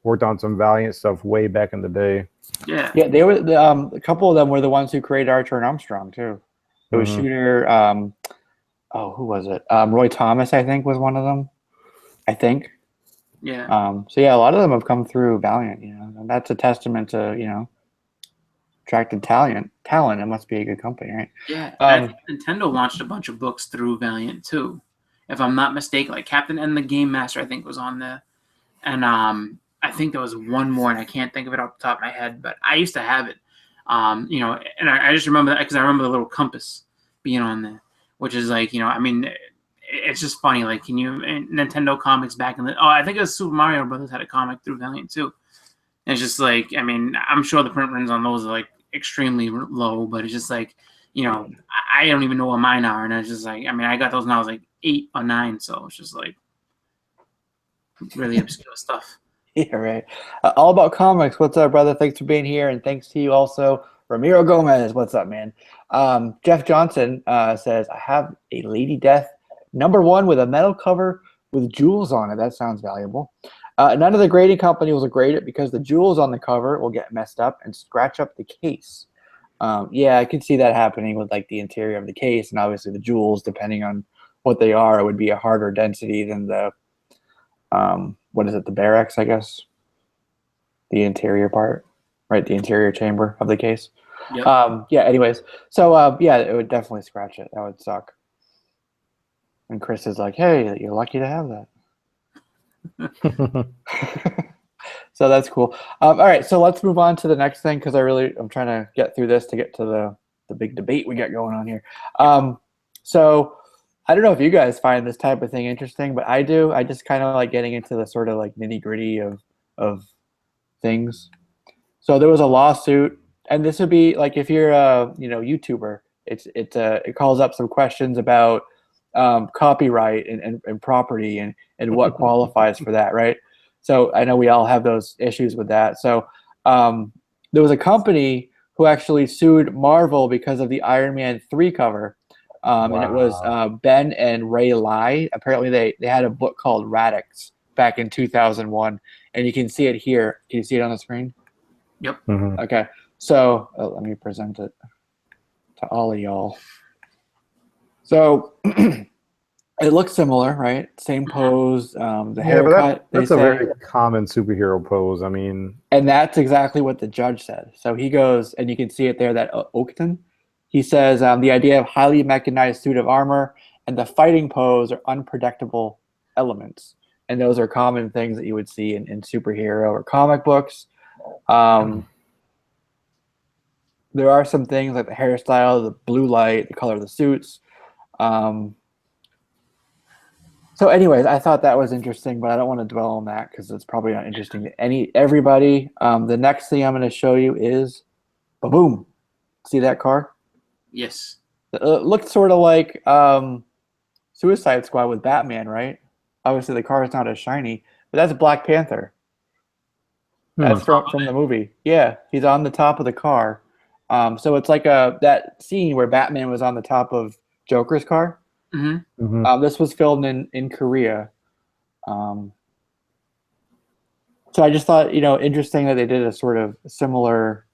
worked on some Valiant stuff way back in the day.
Yeah.
Yeah, they were a couple of them were the ones who created Archer and Armstrong too. It was Shooter. Who was it? Roy Thomas, I think, was one of them. I think.
Yeah.
So yeah, a lot of them have come through Valiant. And that's a testament to attracted talent. It must be a good company, right?
Yeah. I think Nintendo launched a bunch of books through Valiant too, if I'm not mistaken. Like Captain and the Game Master, I think, was on there, and I think there was one more, and I can't think of it off the top of my head, but I used to have it. And I just remember that because I remember the little compass being on there, which is it's just funny. Can you Nintendo comics back in the I think it was Super Mario Brothers had a comic through Valiant too. And it's just I'm sure the print runs on those are extremely low, but it's just I don't even know what mine are, and it's just I got those when I was 8 or 9. So it's just like really obscure stuff.
Yeah, right. All About Comics. What's up, brother? Thanks for being here, and thanks to you also, Ramiro Gomez. What's up, man? Jeff Johnson says, I have a Lady Death #1 with a metal cover with jewels on it. That sounds valuable. None of the grading company will grade it because the jewels on the cover will get messed up and scratch up the case. Yeah, I could see that happening with like the interior of the case, and obviously the jewels, depending on what they are, it would be a harder density than the what is it, the barracks, I guess, the interior part, right? The interior chamber of the case.
Yep.
Yeah, anyways, so yeah, it would definitely scratch it. That would suck. And Chris is like, hey, you're lucky to have that. So that's cool. All right, so let's move on to the next thing because I'm trying to get through this to get to the big debate we got going on here. So I don't know if you guys find this type of thing interesting, but I do. I just kind of like getting into the sort of like nitty gritty of things. So there was a lawsuit, and this would be like if you're a YouTuber, it calls up some questions about copyright and property and what qualifies for that, right? So I know we all have those issues with that. So there was a company who actually sued Marvel because of the Iron Man 3 cover. And it was Ben and Ray Lai. Apparently they had a book called Radix back in 2001. And you can see it here. Can you see it on the screen?
Yep.
Mm-hmm.
Okay. So let me present it to all of y'all. So it looks similar, right? Same pose, the haircut.
But that's a very common superhero pose. I mean,
and that's exactly what the judge said. So he goes, and you can see it there, that Oakton. He says the idea of highly mechanized suit of armor and the fighting pose are unpredictable elements. And those are common things that you would see in superhero or comic books. There are some things like the hairstyle, the blue light, the color of the suits. So anyways, I thought that was interesting, but I don't want to dwell on that because it's probably not interesting to everybody. The next thing I'm going to show you is, boom. See that car?
Yes.
It looked sort of like Suicide Squad with Batman, right? Obviously, the car is not as shiny, but that's Black Panther. That's from the movie. Yeah, he's on the top of the car. So it's like that scene where Batman was on the top of Joker's car.
Mm-hmm.
Mm-hmm.
This was filmed in Korea. So I just thought, interesting that they did a sort of similar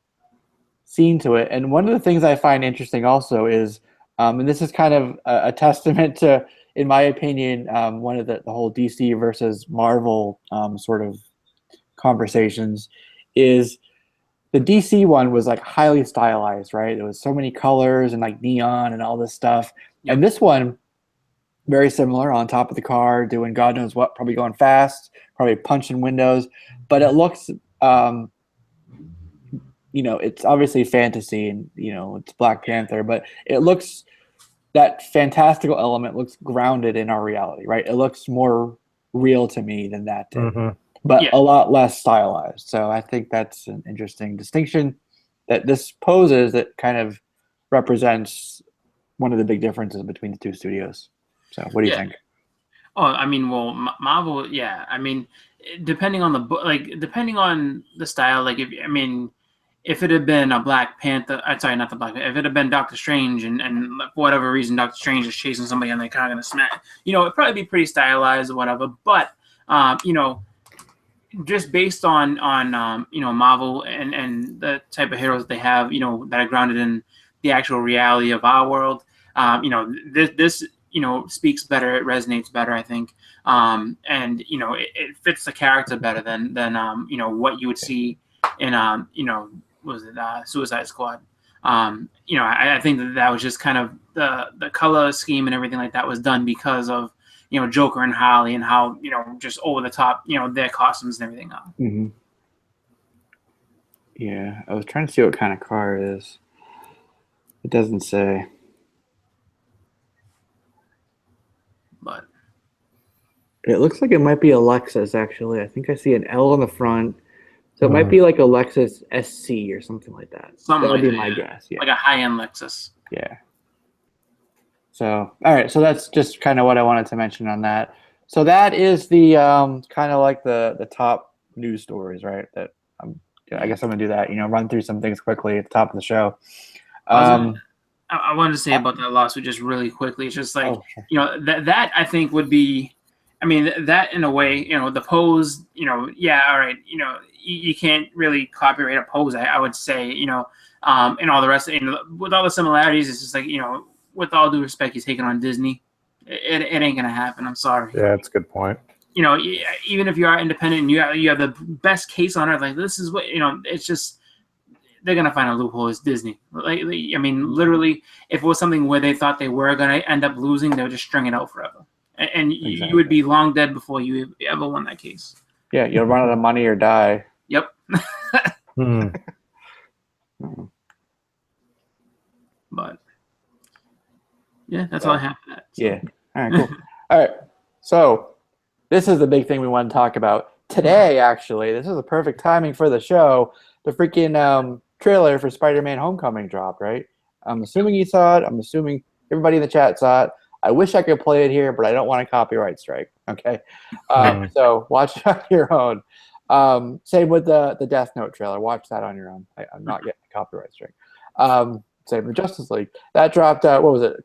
scene to it. And one of the things I find interesting also is, and this is kind of a testament to, in my opinion, one of the whole DC versus Marvel sort of conversations, is the DC one was like highly stylized, right? There was so many colors and like neon and all this stuff. Yep. And this one, very similar, on top of the car, doing God knows what, probably going fast, probably punching windows. But it looks, it's obviously fantasy and, it's Black Panther, but it looks, that fantastical element looks grounded in our reality, right? It looks more real to me than that did, but a lot less stylized. So I think that's an interesting distinction that this poses that kind of represents one of the big differences between the two studios. So what do you think?
Oh, I mean, well, Marvel, yeah. I mean, depending on the book, like depending on the style, like if it had been a Black Panther, sorry, not the Black Panther, if it had been Doctor Strange and for whatever reason Doctor Strange is chasing somebody and they're kind of gonna smack, it'd probably be pretty stylized or whatever. But just based on Marvel and the type of heroes they have, that are grounded in the actual reality of our world, this speaks better, it resonates better, I think, and it fits the character better than what you would see in Suicide Squad. I think that was just kind of the color scheme and everything like that was done because of Joker and Harley and how just over the top their costumes and everything.
Mm-hmm. Yeah, I was trying to see what kind of car it is. It doesn't say.
But
it looks like it might be a Lexus, actually. I think I see an L on the front. So it might be like a Lexus SC or something like that. That would be my guess. Yeah.
Like a high-end Lexus.
Yeah. So, all right. So that's just kind of what I wanted to mention on that. So that is the kind of like the top news stories, right? That I guess I'm gonna do that. Run through some things quickly at the top of the show.
I wanted to say about that lawsuit just really quickly. It's just like, sure. That I think would be, I mean, that in a way, the pose, yeah, all right, you can't really copyright a pose, I would say, and all the rest, with all the similarities, it's just like, with all due respect, he's taking on Disney. It ain't gonna happen. I'm sorry.
Yeah, that's a good point.
Even if you are independent and you have the best case on earth, like this is what it's just they're gonna find a loophole. It's Disney. Like I mean, literally, if it was something where they thought they were gonna end up losing, they would just string it out forever, and exactly. You would be long dead before you ever won that case.
Yeah, you'll run out of money or die.
Yep. But yeah, that's all I have for that. So.
Yeah. All right, cool. All right. So this is the big thing we want to talk about today, actually. This is the perfect timing for the show. The freaking trailer for Spider-Man Homecoming dropped, right? I'm assuming you saw it. I'm assuming everybody in the chat saw it. I wish I could play it here, but I don't want a copyright strike, okay? So watch it on your own. Same with the Death Note trailer. Watch that on your own. I'm not getting a copyright strike. Same with Justice League. That dropped, what was it, a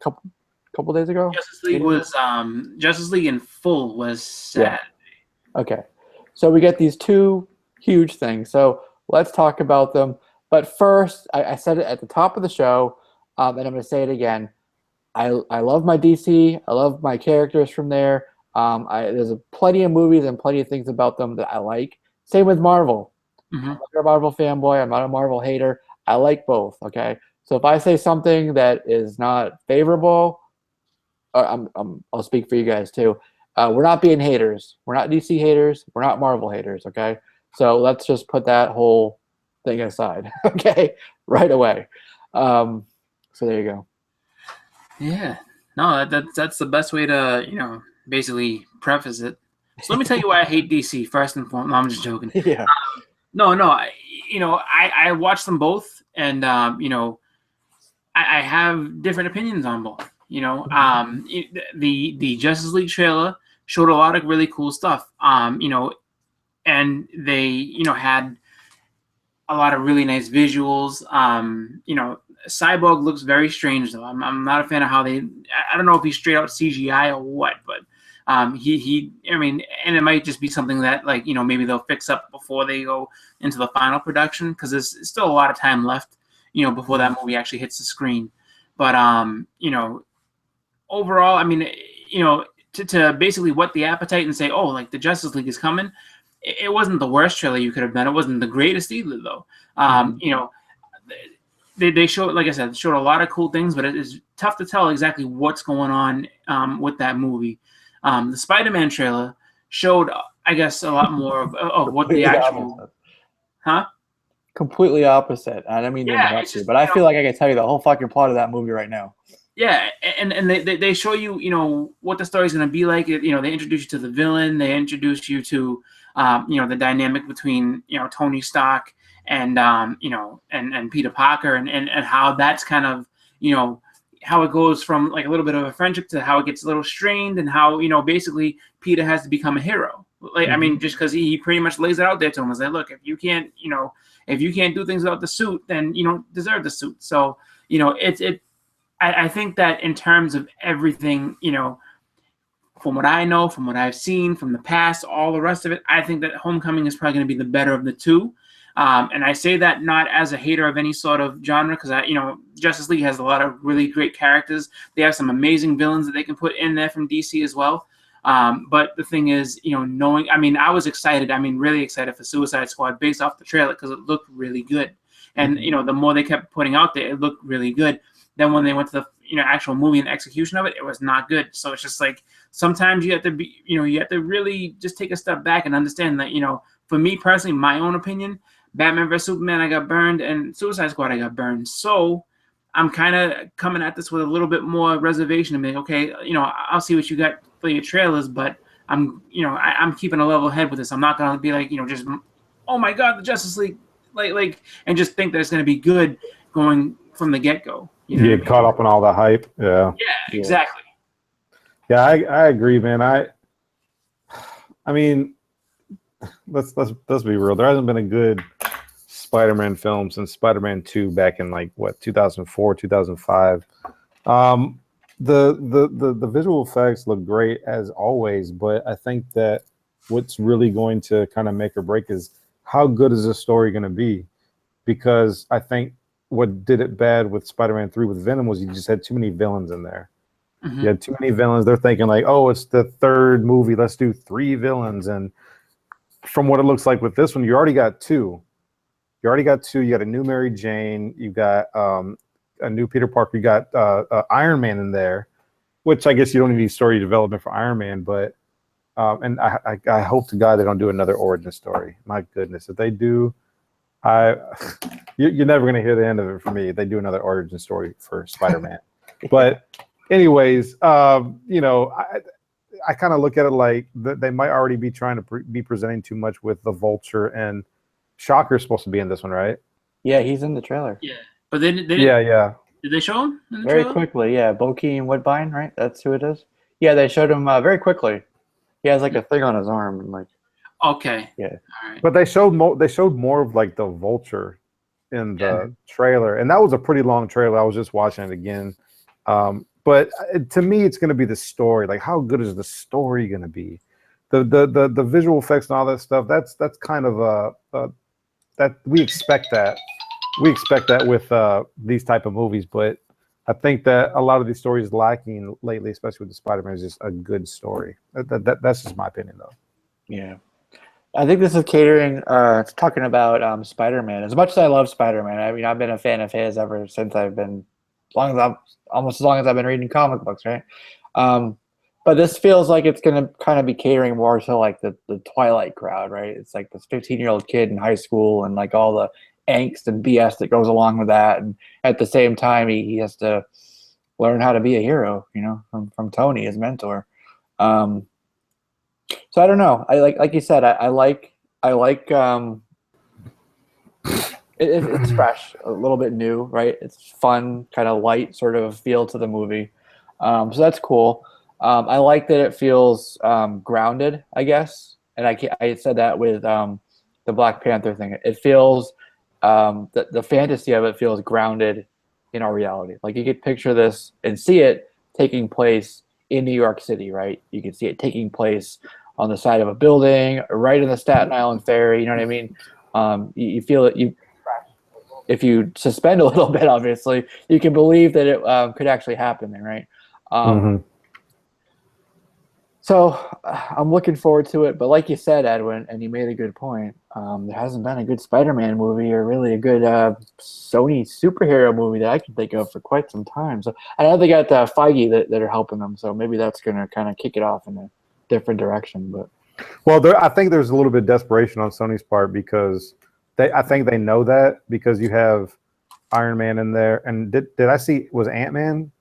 couple days ago?
Justice League in full was Saturday.
Yeah. Okay. So we get these two huge things. So let's talk about them. But first, I said it at the top of the show, and I'm going to say it again. I love my DC. I love my characters from there. There's plenty of movies and plenty of things about them that I like. Same with Marvel. Mm-hmm. I'm not a Marvel fanboy. I'm not a Marvel hater. I like both, okay? So if I say something that is not favorable, I'll speak for you guys too. We're not being haters. We're not DC haters. We're not Marvel haters, okay? So let's just put that whole thing aside, okay? Right away. So there you go.
Yeah. No, that's the best way to, basically preface it. So let me tell you why I hate DC first and foremost. No, I'm just joking.
Yeah.
No. I watched them both, and I have different opinions on both. The Justice League trailer showed a lot of really cool stuff. And they had a lot of really nice visuals. Cyborg looks very strange though. I'm not a fan of how I don't know if he's straight out CGI or what, but and it might just be something that maybe they'll fix up before they go into the final production, because there's still a lot of time left, before that movie actually hits the screen. But overall, to basically whet the appetite and say, oh, like the Justice League is coming, it wasn't the worst trailer you could have done. It wasn't the greatest either though. They showed, like I said, showed a lot of cool things, but it is tough to tell exactly what's going on with that movie. The Spider-Man trailer showed, I guess, a lot more of what the actual,
Completely opposite. I don't mean to interrupt you, but I feel like I can tell you the whole fucking plot of that movie right now.
Yeah, and they show you, what the story's going to be like. They introduce you to the villain. They introduce you to, the dynamic between, Tony Stark and and Peter Parker, and how that's kind of, how it goes from like a little bit of a friendship to how it gets a little strained, and how, basically Peter has to become a hero. Like, just because he pretty much lays it out there to him, is like, look, if you can't do things without the suit, then you don't deserve the suit. So, I think that in terms of everything, from what I know, from what I've seen, from the past, all the rest of it, I think that Homecoming is probably going to be the better of the two. And I say that not as a hater of any sort of genre, because Justice League has a lot of really great characters. They have some amazing villains that they can put in there from DC as well. But the thing is, I was excited. Really excited for Suicide Squad based off the trailer, because it looked really good. And, the more they kept putting out there, it looked really good. Then when they went to the actual movie and execution of it, it was not good. So it's just like, sometimes you have to be, you have to really just take a step back and understand that, for me personally, my own opinion, Batman vs Superman, I got burned, and Suicide Squad, I got burned. So I'm kind of coming at this with a little bit more reservation and being, okay, I'll see what you got for your trailers, but I'm keeping a level head with this. I'm not going to be like, just, oh my God, the Justice League, like, and just think that it's going to be good going from the get-go. You know
You
what I
get
mean?
caught up in all the hype. Yeah.
Yeah, exactly.
Yeah, I agree, man. I mean, let's be real. There hasn't been a good Spider-Man film since Spider-Man 2 back in like what 2004, 2005. The visual effects look great as always, but I think that what's really going to kind of make or break is how good is the story going to be? Because I think what did it bad with Spider-Man 3 with Venom was you just had too many villains in there.
Mm-hmm.
You had too many villains. They're thinking like, oh, it's the third movie. Let's do 3 villains. And from what it looks like with this one, you already got 2. You already got 2. You got a new Mary Jane. You got a new Peter Parker. You got Iron Man in there, which I guess you don't need any story development for Iron Man. But and I hope to God they don't do another origin story. My goodness, if they do, you're never going to hear the end of it from me. If they do another origin story for Spider-Man. But anyways, you know, I kind of look at it like they might already be trying to be presenting too much with the Vulture, and Shocker's supposed to be in this one, right?
Yeah, he's in the trailer.
Yeah, but they didn't.
Yeah.
Did they show him in the
Very
trailer?
quickly, yeah. Bokeem and Woodbine, right? That's who it is. Yeah, they showed him very quickly. He has like a thing on his arm, and like.
Okay.
Yeah.
All right.
But they showed more of like the Vulture in the trailer, and that was a pretty long trailer. I was just watching it again. But to me, it's going to be the story. Like, how good is the story going to be? The visual effects and all that stuff. That's kind of that we expect that. We expect that with these type of movies. But I think that a lot of these stories lacking lately, especially with the Spider-Man, is just a good story. That's just my opinion, though.
Yeah. I think this is catering, talking about Spider-Man. As much as I love Spider-Man, I mean, I've been a fan of his ever since almost as long as I've been reading comic books, right? But this feels like it's going to kind of be catering more to like the Twilight crowd, right? It's like this 15-year-old kid in high school and like all the angst and BS that goes along with that. And at the same time, he has to learn how to be a hero, you know, from Tony, his mentor. So I don't know. I like you said. I like. It's fresh, a little bit new, right? It's fun, kind of light sort of feel to the movie. So that's cool. I like that it feels grounded, I guess. And I said that with the Black Panther thing. It feels the fantasy of it feels grounded in our reality. Like you could picture this and see it taking place in New York City, right? You can see it taking place on the side of a building, right in the Staten Island ferry. You know what I mean? You feel it. If you suspend a little bit, obviously, you can believe that it could actually happen there, right? So I'm looking forward to it. But like you said, Edwin, and you made a good point, there hasn't been a good Spider-Man movie or really a good Sony superhero movie that I can think of for quite some time. So I know they got Feige that are helping them. So maybe that's going to kind of kick it off in a different direction. But
I think there's a little bit of desperation on Sony's part because I think they know that because you have Iron Man in there. And did I see, was Ant-Man?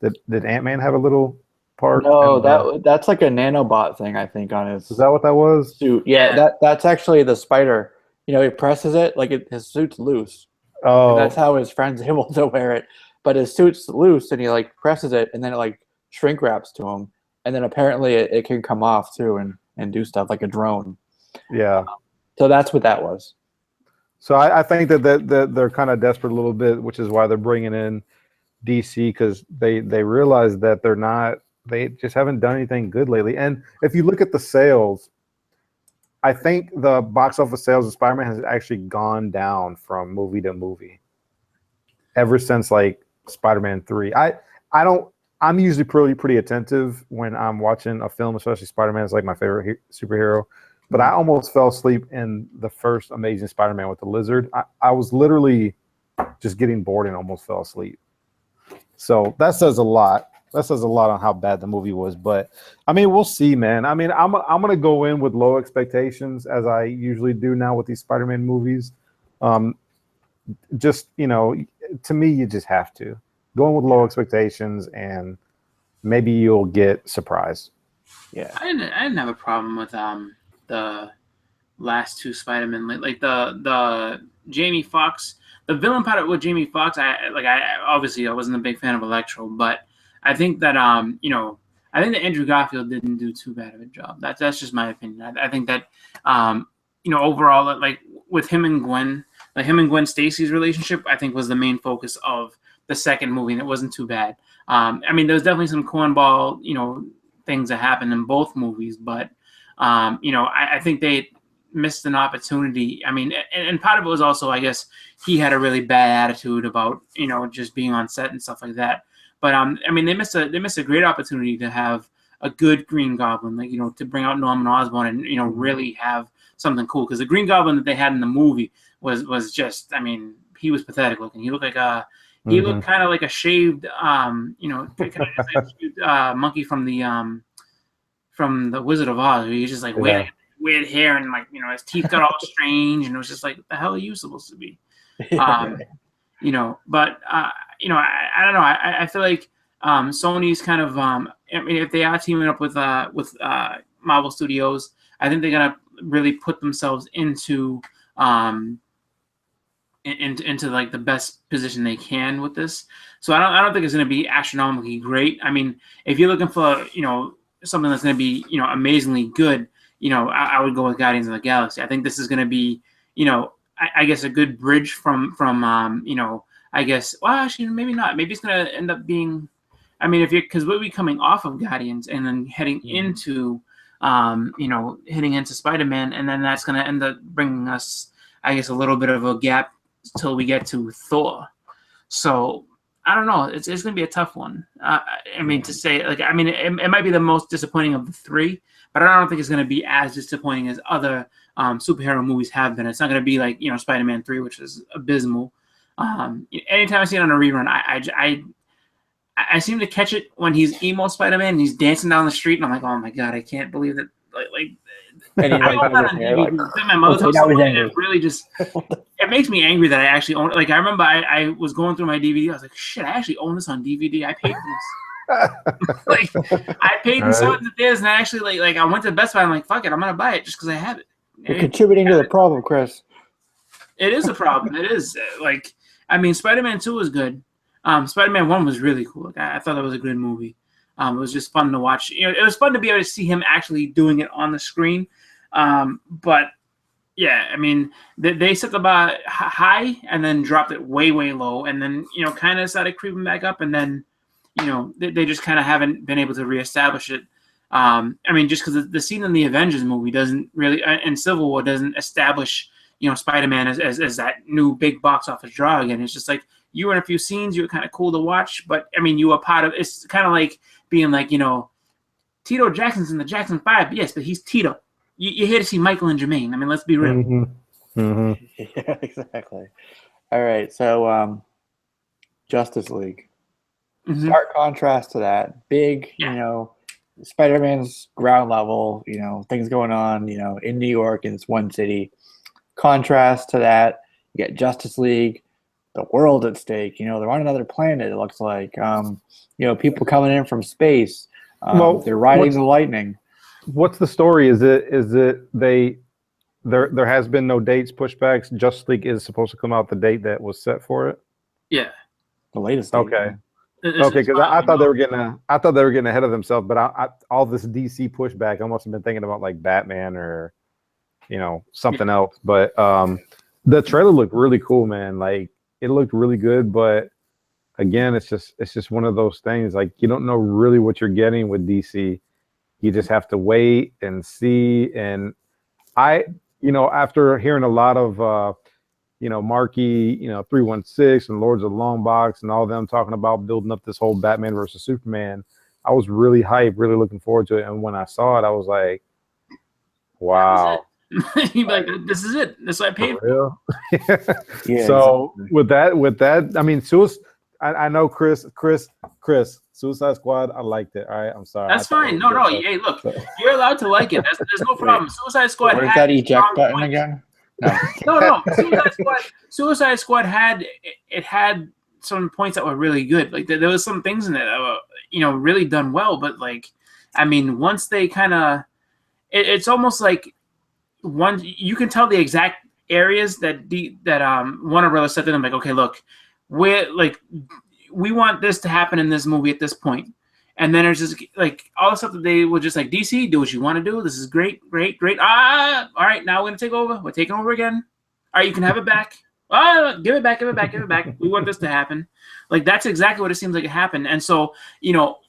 Did Ant-Man have a little part?
No, that's like a nanobot thing, I think, on his.
Is that what that was?
Suit. Yeah, that's actually the spider. You know, he presses it like his suit's loose.
Oh,
and that's how his friend's able to wear it. But his suit's loose, and he like presses it, and then it like shrink wraps to him, and then apparently it can come off too and do stuff like a drone.
Yeah.
So that's what that was.
So I think that they're kind of desperate a little bit, which is why they're bringing in DC because they realize that they just haven't done anything good lately. And if you look at the sales, I think the box office sales of Spider-Man has actually gone down from movie to movie ever since like Spider-Man 3. I'm usually pretty attentive when I'm watching a film, especially Spider-Man is like my favorite superhero. But I almost fell asleep in the first Amazing Spider-Man with the lizard. I was literally just getting bored and almost fell asleep. So that says a lot. That says a lot on how bad the movie was. But I mean, we'll see, man. I mean, I'm gonna go in with low expectations as I usually do now with these Spider-Man movies. Just to me, you just have to go in with low expectations, and maybe you'll get surprised.
Yeah,
I didn't have a problem with the last two Spider-Man. Like the Jamie Foxx, the villain part with Jamie Foxx. I obviously I wasn't a big fan of Electro, but I think that I think that Andrew Garfield didn't do too bad of a job. That's just my opinion. I think that overall, like with him and Gwen, like him and Gwen Stacy's relationship, I think was the main focus of the second movie, and it wasn't too bad. I mean, there's definitely some cornball, things that happened in both movies, but I think they missed an opportunity. I mean, and part of it was also, I guess, he had a really bad attitude about just being on set and stuff like that. But I mean, they missed a great opportunity to have a good Green Goblin, like to bring out Norman Osborn and really have something cool. Because the Green Goblin that they had in the movie was just, I mean, he was pathetic looking. He looked like he looked kind of like a shaved, kind of just like a shaved, monkey from the Wizard of Oz. He's just like weird hair and like his teeth got all strange, and it was just like, the hell are you supposed to be? But I don't know. I feel like Sony's kind of I mean, if they are teaming up with Marvel Studios, I think they're gonna really put themselves into like the best position they can with this. So I don't think it's gonna be astronomically great. I mean, if you're looking for something that's gonna be amazingly good, I would go with Guardians of the Galaxy. I think this is gonna be I guess a good bridge from I guess, well, actually, maybe not. Maybe it's going to end up being, I mean, because we'll be coming off of Guardians and then heading into, heading into Spider-Man, and then that's going to end up bringing us, I guess, a little bit of a gap till we get to Thor. So I don't know. It's going to be a tough one. I mean, to say, like, I mean, it might be the most disappointing of the three, but I don't think it's going to be as disappointing as other superhero movies have been. It's not going to be like Spider-Man 3, which is abysmal. Anytime I see it on a rerun, I seem to catch it when he's emo Spider-Man and he's dancing down the street, and I'm like, oh my god, I can't believe that. And I own that on DVD. My mother's house, and it really just it makes me angry that I actually own it. Like, I remember I was going through my DVD, I was like, shit, I actually own this on DVD. I paid for this. Like, I paid and saw it in theaters, and I actually like I went to Best Buy. I'm like, fuck it, I'm gonna buy it just because I have it.
You're contributing to the problem, Chris.
It is a problem. It is I mean, Spider-Man 2 was good. Spider-Man 1 was really cool. I thought that was a good movie. It was just fun to watch. It was fun to be able to see him actually doing it on the screen. But yeah, I mean, they set the bar high and then dropped it way, way low, and then kind of started creeping back up, and then they just kind of haven't been able to reestablish it. I mean, just because the scene in the Avengers movie doesn't really, and Civil War doesn't establish Spider-Man as that new big box office draw again. It's just like, you were in a few scenes, you were kind of cool to watch, but I mean, you were part of. It's kind of like being like Tito Jackson's in the Jackson 5. Yes, but he's Tito. You're here to see Michael and Jermaine. I mean, let's be real.
Mm-hmm. Mm-hmm.
Yeah, exactly. All right, so Justice League. Mm-hmm. Stark contrast to that. Big, Spider-Man's ground level. Things going on. In New York, in this one city. Contrast to that, you get Justice League, the world at stake. They're on another planet. It looks like people coming in from space. They're riding the lightning.
What's the story? Is it there has been no dates pushbacks? Justice League is supposed to come out the date that was set for it.
Yeah,
the latest date.
Okay. Okay, because I thought they were getting ahead of themselves, but I all this DC pushback, I must have been thinking about like Batman or something else. But the trailer looked really cool, man. Like, it looked really good, but again, it's just one of those things. Like, you don't know really what you're getting with DC. You just have to wait and see. And after hearing a lot of Marky, 316 and Lords of the Long Box and all of them talking about building up this whole Batman versus Superman, I was really hyped, really looking forward to it. And when I saw it, I was like, wow.
You'd be like, this is it. This is what I paid for.
Yeah,
so exactly. with that, I mean, I know Chris, Suicide Squad, I liked it. All right, I'm sorry.
That's fine. No. Hey, look, you're allowed to like it. There's no problem. Suicide Squad.
Where's that eject button again?
No. Suicide Squad had some points that were really good. Like, there was some things in it that were, really done well. But like, I mean, once they kind of, it's almost like one, you can tell the exact areas that Warner Brothers said to them, like, okay, look, we want this to happen in this movie at this point. And then there's just like all the stuff that they were just like, DC, do what you want to do. This is great. All right, now we're gonna take over. We're taking over again. All right, you can have it back. Give it back. We want this to happen. Like, that's exactly what it seems like it happened. And so,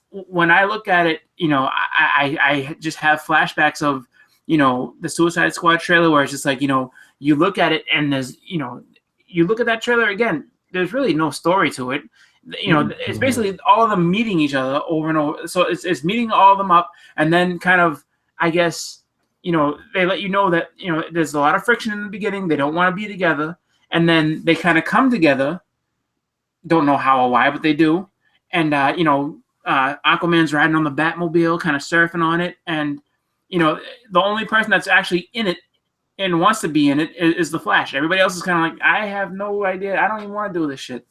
when I look at it, I just have flashbacks of, the Suicide Squad trailer where it's just like, you look at it and there's, you look at that trailer again, there's really no story to it. It's basically all of them meeting each other over and over. So it's meeting all of them up, and then kind of, I guess, they let you know that, there's a lot of friction in the beginning. They don't want to be together. And then they kind of come together. Don't know how or why, but they do. And, Aquaman's riding on the Batmobile, kind of surfing on it. And, the only person that's actually in it and wants to be in it is the Flash. Everybody else is kind of like, I have no idea. I don't even want to do this shit.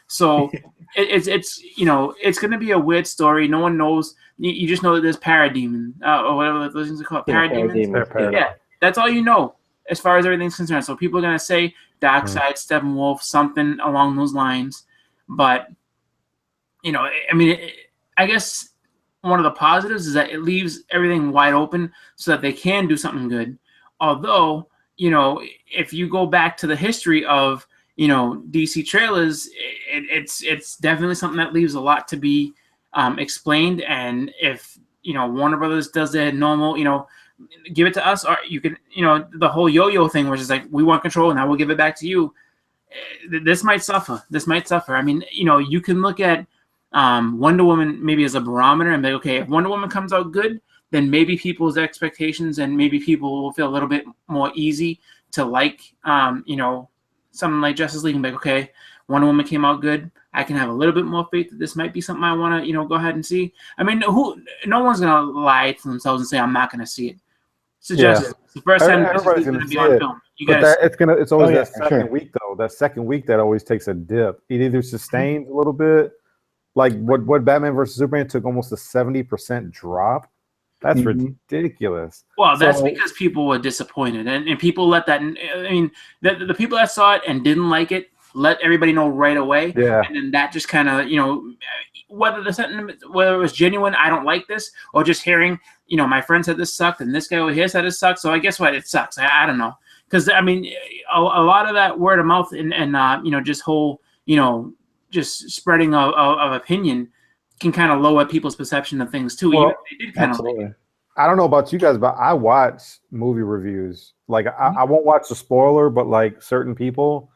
So it's going to be a weird story. No one knows. You just know that there's parademon, or whatever those things are called. Parademons. Yeah, that's all you know as far as everything's concerned. So people are going to say Darkseid, Steppenwolf, something along those lines. But, I guess one of the positives is that it leaves everything wide open so that they can do something good. Although, if you go back to the history of, DC trailers, it's definitely something that leaves a lot to be explained. And if, Warner Brothers does their normal, give it to us, or you can, the whole yo-yo thing where it's just like, we want control, now we'll give it back to you. This might suffer. I mean, you can look at Wonder Woman maybe as a barometer and be like, okay, if Wonder Woman comes out good, then maybe people's expectations and maybe people will feel a little bit more easy to like, something like Justice League and be like, okay, Wonder Woman came out good. I can have a little bit more faith that this might be something I want to, go ahead and see. I mean, no one's going to lie to themselves and say, I'm not going to see it. So Justice, it's the first time this is going to be on film.
It's always that second week, though. That second week that always takes a dip. It either sustains a little bit, like what Batman versus Superman took almost a 70% drop. That's ridiculous.
Well, that's because people were disappointed, and people let that. I mean, the people that saw it and didn't like it let everybody know right away.
Yeah.
And then that just kind of, whether the sentiment, whether it was genuine, I don't like this, or just hearing, my friend said this sucked, and this guy over here said it sucked. So I guess what, it sucks. I don't know, because I mean, a lot of that word of mouth and just whole, just spreading of opinion can kind of lower people's perception of things too.
Well,
they did kind of like it.
I don't know about you guys, but I watch movie reviews. Like I won't watch the spoiler, but like certain people,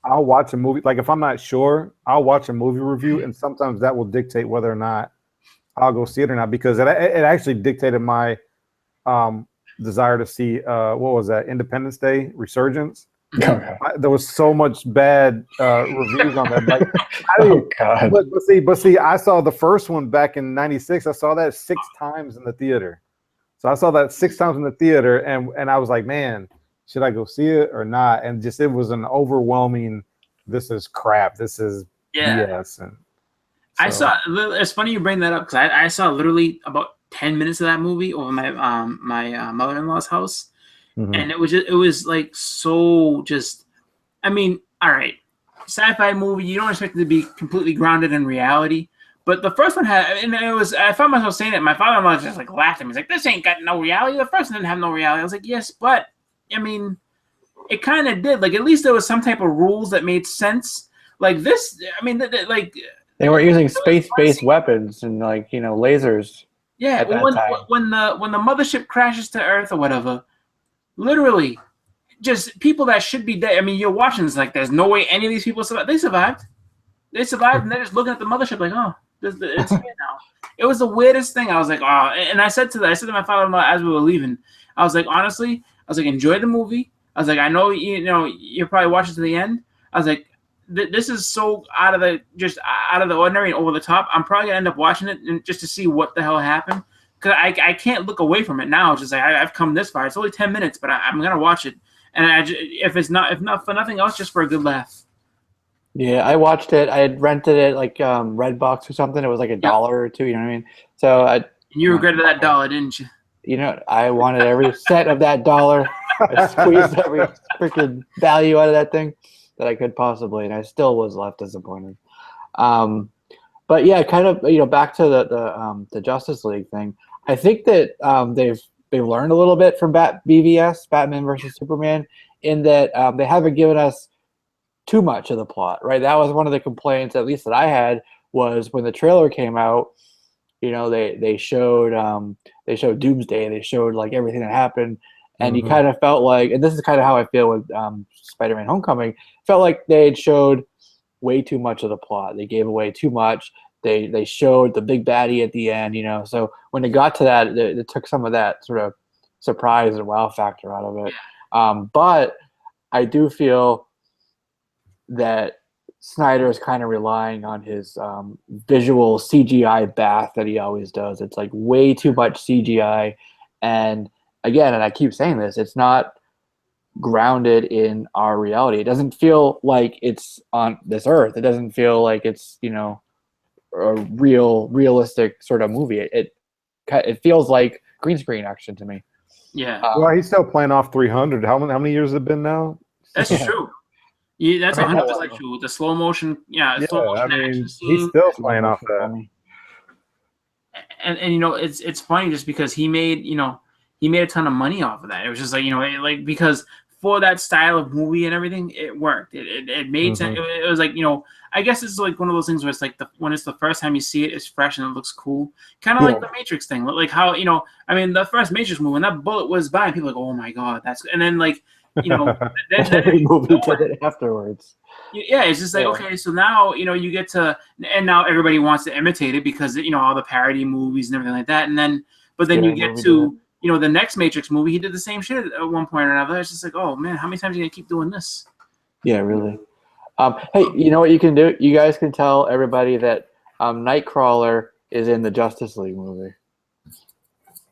I'll watch a movie. Like if I'm not sure, I'll watch a movie review, and sometimes that will dictate whether or not I'll go see it or not, because it actually dictated my desire to see what was that, Independence Day Resurgence. There was so much bad reviews on that. Like,
oh God!
But see, I saw the first one back in '96. I saw that 6 times in the theater. So I saw that 6 times in the theater, and I was like, man, should I go see it or not? And just it was an overwhelming. This is crap. This is BS. And
so. I saw. It's funny you bring that up because I saw literally about 10 minutes of that movie over my my mother-in-law's house. And it was like so just, I mean, all right, sci-fi movie, you don't expect it to be completely grounded in reality, but the first one had, and I found myself saying it, my father-in-law just like laughed at me. He's like, this ain't got no reality. The first one didn't have no reality. I was like, yes, but I mean, it kind of did. Like, at least there was some type of rules that made sense. Like this, I mean, like
they were using space-based weapons and like, lasers.
Yeah, when the mothership crashes to Earth or whatever, literally, just people that should be dead. I mean, you're watching this like there's no way any of these people survived. They survived. And they're just looking at the mothership like, oh, it's here now. It was the weirdest thing. I was like, oh, and I said to my father-in-law as we were leaving, I was like, honestly, I was like, enjoy the movie. I was like, I know you're probably watching to the end. I was like, this is so out of the ordinary and over the top. I'm probably gonna end up watching it and just to see what the hell happened. Because I can't look away from it now. It's just like I've come this far. It's only 10 minutes, but I'm gonna watch it. And if not for nothing else, just for a good laugh.
Yeah, I watched it. I had rented it like Redbox or something. It was like $1 or $2. You know what I mean? So
you regretted that $1, didn't you?
I wanted every cent of that $1. I squeezed every freaking value out of that thing that I could possibly, and I still was left disappointed. But yeah, kind of, back to the Justice League thing. I think that they've learned a little bit from BVS, Batman versus Superman, in that they haven't given us too much of the plot, right? That was one of the complaints, at least that I had, was when the trailer came out. They showed Doomsday, they showed like everything that happened, and you kind of felt like, and this is kind of how I feel with Spider-Man: Homecoming, felt like they had showed way too much of the plot. They gave away too much. They showed the big baddie at the end, So when it got to that, it took some of that sort of surprise and wow factor out of it. But I do feel that Snyder is kind of relying on his visual CGI bath that he always does. It's like way too much CGI. And again, and I keep saying this, it's not grounded in our reality. It doesn't feel like it's on this earth. It doesn't feel like it's, a realistic sort of movie. It feels like green screen action to me.
Yeah.
Well, he's still playing off 300. How many years has it been now?
That's true. Yeah, that's 100% true. The slow motion, slow motion action scene.
He's still playing off that.
And it's funny just because he made a ton of money off of that. It was just like because for that style of movie and everything, it worked. It made sense. It was like, I guess it's like one of those things where it's like when it's the first time you see it, it's fresh and it looks cool. Kind of like the Matrix thing. Like how, the first Matrix movie, when that bullet was by, people were like, oh my God, and then like, then
every movie did it afterwards.
Yeah, it's just like, okay, so now, you get to, and now everybody wants to imitate it because, all the parody movies and everything like that. And then, but then you get to, the next Matrix movie, he did the same shit at one point or another. It's just like, oh man, how many times are you going to keep doing this?
Yeah, really. Hey, you know what you can do? You guys can tell everybody that Nightcrawler is in the Justice League movie.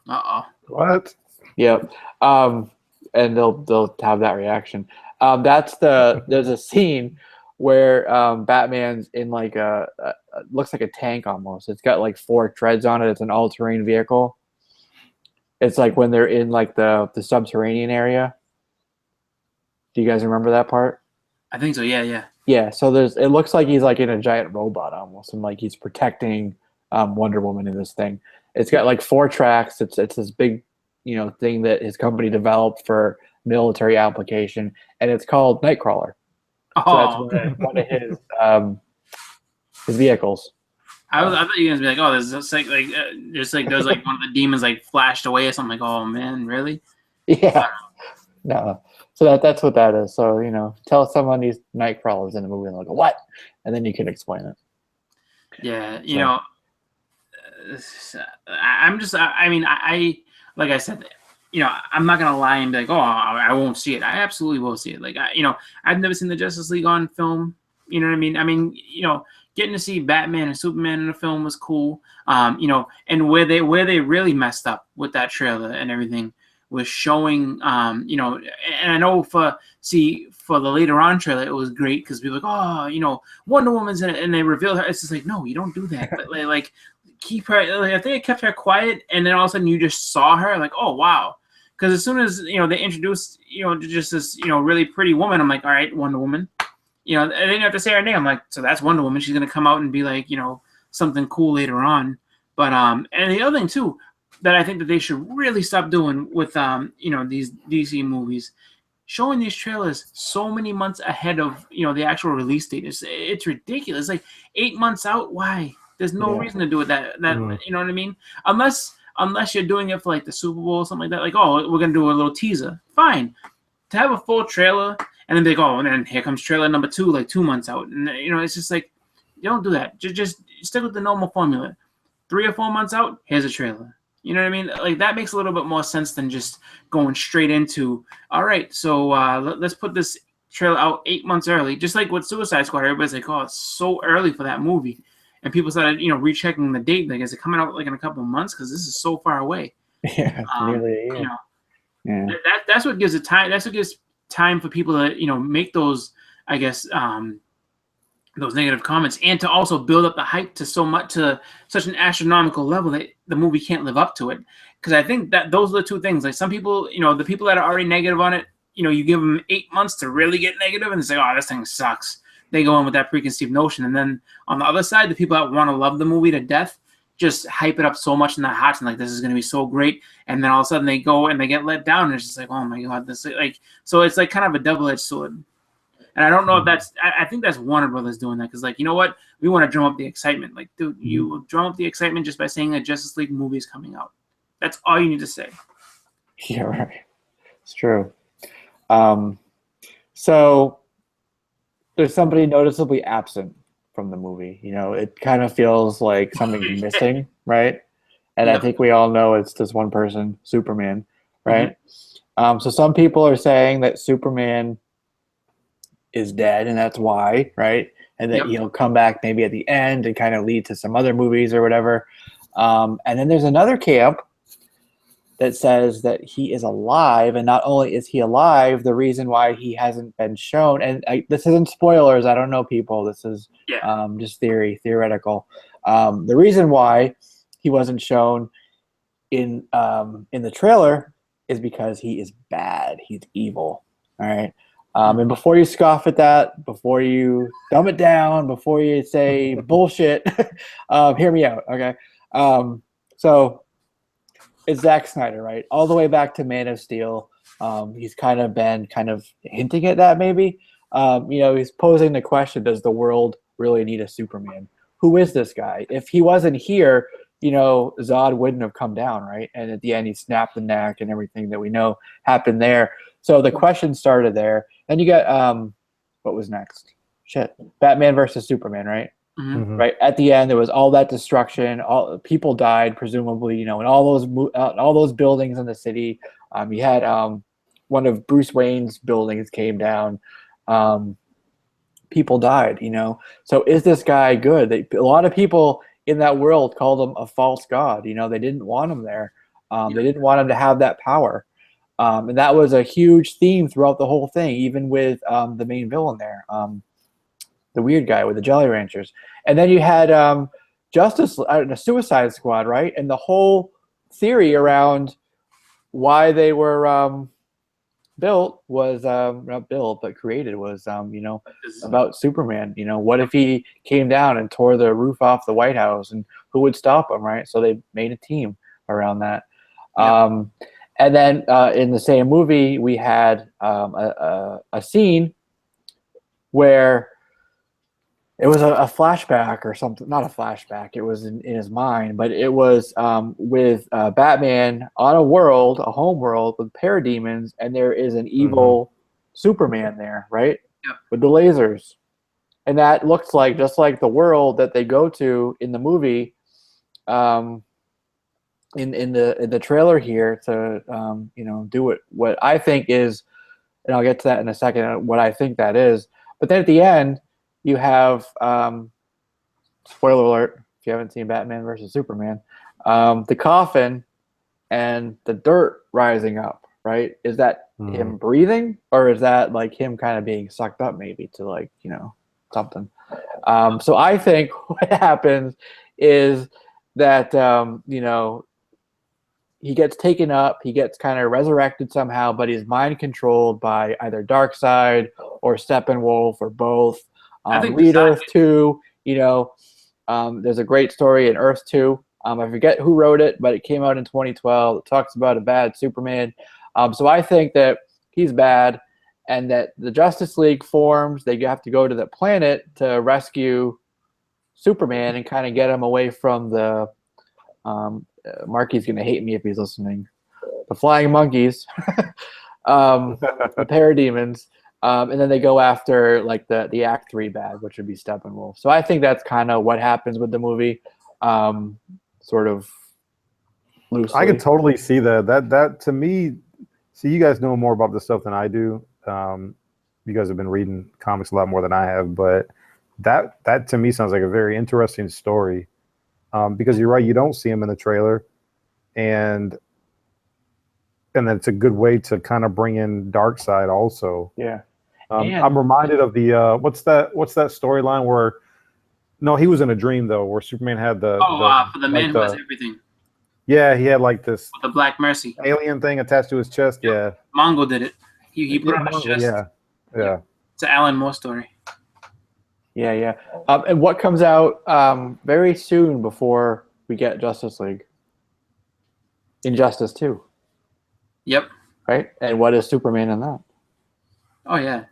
What?
Yep. And they'll have that reaction. There's a scene where Batman's in like looks like a tank almost. It's got like 4 treads on it. It's an all-terrain vehicle. It's like when they're in like the subterranean area. Do you guys remember that part?
I think so. Yeah.
Yeah. So it looks like he's like in a giant robot almost, and like he's protecting Wonder Woman in this thing. It's got like 4 tracks. It's this big, thing that his company developed for military application, and it's called Nightcrawler. So that's one of his vehicles.
I thought you guys would be like, oh, there's just like there's like one of the demons like flashed away or something. Like, oh man, really?
Yeah. No. So that's what that is. So tell someone these Nightcrawlers in the movie, and they'll go, what? And then you can explain it.
Yeah. I'm just. I mean, like I said, I'm not gonna lie and be like, oh, I won't see it. I absolutely will see it. Like, I've never seen the Justice League on film. You know what I mean? I mean, getting to see Batman and Superman in a film was cool. And where they really messed up with that trailer and everything was showing, and I know for the later on trailer, it was great because people were like, oh, Wonder Woman's in it, and they reveal her. It's just like, no, you don't do that. But like keep her. Like, I think it kept her quiet, and then all of a sudden you just saw her, like, oh wow. Because as soon as they introduced just this really pretty woman, I'm like, all right, Wonder Woman. I didn't have to say her name. I'm like, so that's Wonder Woman. She's gonna come out and be like something cool later on. But and the other thing too that I think that they should really stop doing with these DC movies, showing these trailers so many months ahead of the actual release date. It's ridiculous. Like 8 months out. Why? There's no reason to do it that you know what I mean? Unless you're doing it for like the Super Bowl or something like that, like, oh, we're gonna do a little teaser. Fine. To have a full trailer and then they go, oh, and then here comes trailer number 2, like 2 months out, and it's just like, you don't do that. Just stick with the normal formula. 3 or 4 months out, here's a trailer. You know what I mean? Like that makes a little bit more sense than just going straight into, all right, so let's put this trailer out 8 months early, just like with Suicide Squad. Everybody's like, oh, it's so early for that movie. And people started, rechecking the date. Like, is it coming out like in a couple of months? Because this is so far away.
Yeah, nearly a year.
Yeah. That's what gives it time. That's what gives time for people to, make those, I guess, those negative comments, and to also build up the hype to such an astronomical level that the movie can't live up to it. Because I think that those are the two things. Like some people, the people that are already negative on it, you give them 8 months to really get negative, and say, "Oh, this thing sucks." They go in with that preconceived notion, and then on the other side, the people that want to love the movie to death just hype it up so much in that hot and like this is going to be so great, and then all of a sudden they go and they get let down, and it's just like, oh my god, this like so it's like kind of a double-edged sword. And I don't know if that's I think that's Warner Brothers doing that because like you know what, we want to drum up the excitement. Like dude, you drum up the excitement just by saying that Justice League movie is coming out. That's all you need to say.
Yeah, right. It's true. So there's somebody noticeably absent from the movie. It kind of feels like something's missing, right? And I think we all know it's this one person, Superman, right? So some people are saying that Superman is dead, and that's why, right? And that he'll come back maybe at the end and kind of lead to some other movies or whatever. And then there's another camp that says that he is alive, and not only is he alive, the reason why he hasn't been shown, and this isn't spoilers, I don't know people, this is just theoretical. The reason why he wasn't shown in the trailer is because he is bad, he's evil, all right? And before you scoff at that, before you dumb it down, before you say bullshit, hear me out, okay? So it's Zack Snyder, right? All the way back to Man of Steel. He's kind of hinting at that maybe. He's posing the question, does the world really need a Superman? Who is this guy? If he wasn't here, Zod wouldn't have come down, right? And at the end, he snapped the neck and everything that we know happened there. So the question started there. Then you got, what was next? Batman versus Superman, right? Right at the end, there was all that destruction. All people died, presumably, in all those buildings in the city. You had one of Bruce Wayne's buildings came down. People died. So is this guy good? A lot of people in that world called him a false god. They didn't want him there. They didn't want him to have that power. And that was a huge theme throughout the whole thing, even with the main villain there. The weird guy with the Jolly Ranchers. And then you had the Suicide Squad, right? And the whole theory around why they were built was, not built, but created was, about Superman. What if he came down and tore the roof off the White House, and who would stop him, right? So they made a team around that. And then in the same movie, we had a scene where it was a flashback or something. Not a flashback. It was in his mind, but it was with Batman on a home world with parademons, and there is an evil Superman there, right?
Yep.
With the lasers. And that looks like just like the world that they go to in the movie, in the trailer here to do what I think is, and I'll get to that in a second, what I think that is. But then at the end, you have, spoiler alert, if you haven't seen Batman versus Superman, the coffin and the dirt rising up, right? Is that him breathing, or is that like him kind of being sucked up maybe to something? So I think what happens is that, he gets taken up, he gets kind of resurrected somehow, but he's mind controlled by either Darkseid or Steppenwolf or both.
I think
Read Earth 2, there's a great story in Earth 2. I forget who wrote it, but it came out in 2012. It talks about a bad Superman. So I think that he's bad, and that the Justice League forms. They have to go to the planet to rescue Superman and kind of get him away from the Marky's going to hate me if he's listening. The flying monkeys, the parademons. And then they go after like the Act 3 bad, which would be Steppenwolf. So I think that's kind of what happens with the movie, sort of loosely.
I could totally see that. That to me, see, you guys know more about this stuff than I do. You guys have been reading comics a lot more than I have, but that to me sounds like a very interesting story. Because you're right, you don't see him in the trailer, and then it's a good way to kind of bring in Darkseid also.
Yeah.
I'm reminded of the what's that storyline where he was in a dream though, where Superman had
for the man who has everything.
Yeah, he had like this
with the Black Mercy
alien thing attached to his chest.
Yep.
Yeah,
Mongo did it. He put it on his chest.
Yeah.
Yep. It's an Alan Moore story.
Yeah. And what comes out very soon before we get Justice League? Injustice 2.
Yep.
Right? And what is Superman in that?
Oh, yeah.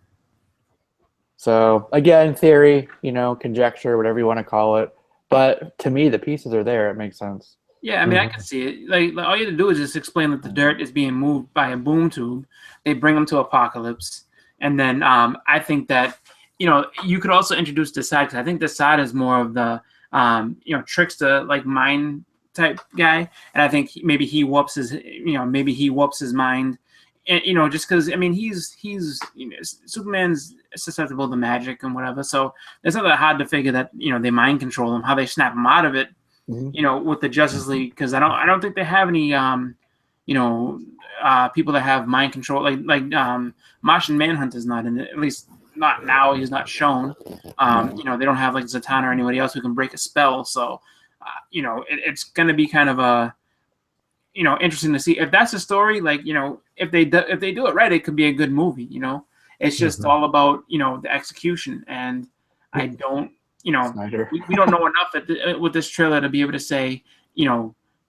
So, again, theory, conjecture, whatever you want to call it. But to me, the pieces are there. It makes sense.
Yeah, I mean, I can see it. Like all you have to do is just explain that the dirt is being moved by a boom tube. They bring them to Apocalypse. And then I think that, you could also introduce Desaad, because I think Desaad is more of the, trickster, like mind type guy. And I think maybe he whoops his mind. And, just because, I mean, he's Superman's susceptible to magic and whatever. So it's not that hard to figure that, they mind control him, how they snap him out of it, with the Justice League. Because I don't think they have any, people that have mind control. Like Martian Manhunter's not in it, at least not now. He's not shown. They don't have like Zatanna or anybody else who can break a spell. So, it's going to be kind of a, interesting to see if that's the story. Like, if they do it right, it could be a good movie. It's just all about the execution, and I don't, we don't know enough with this trailer to be able to say,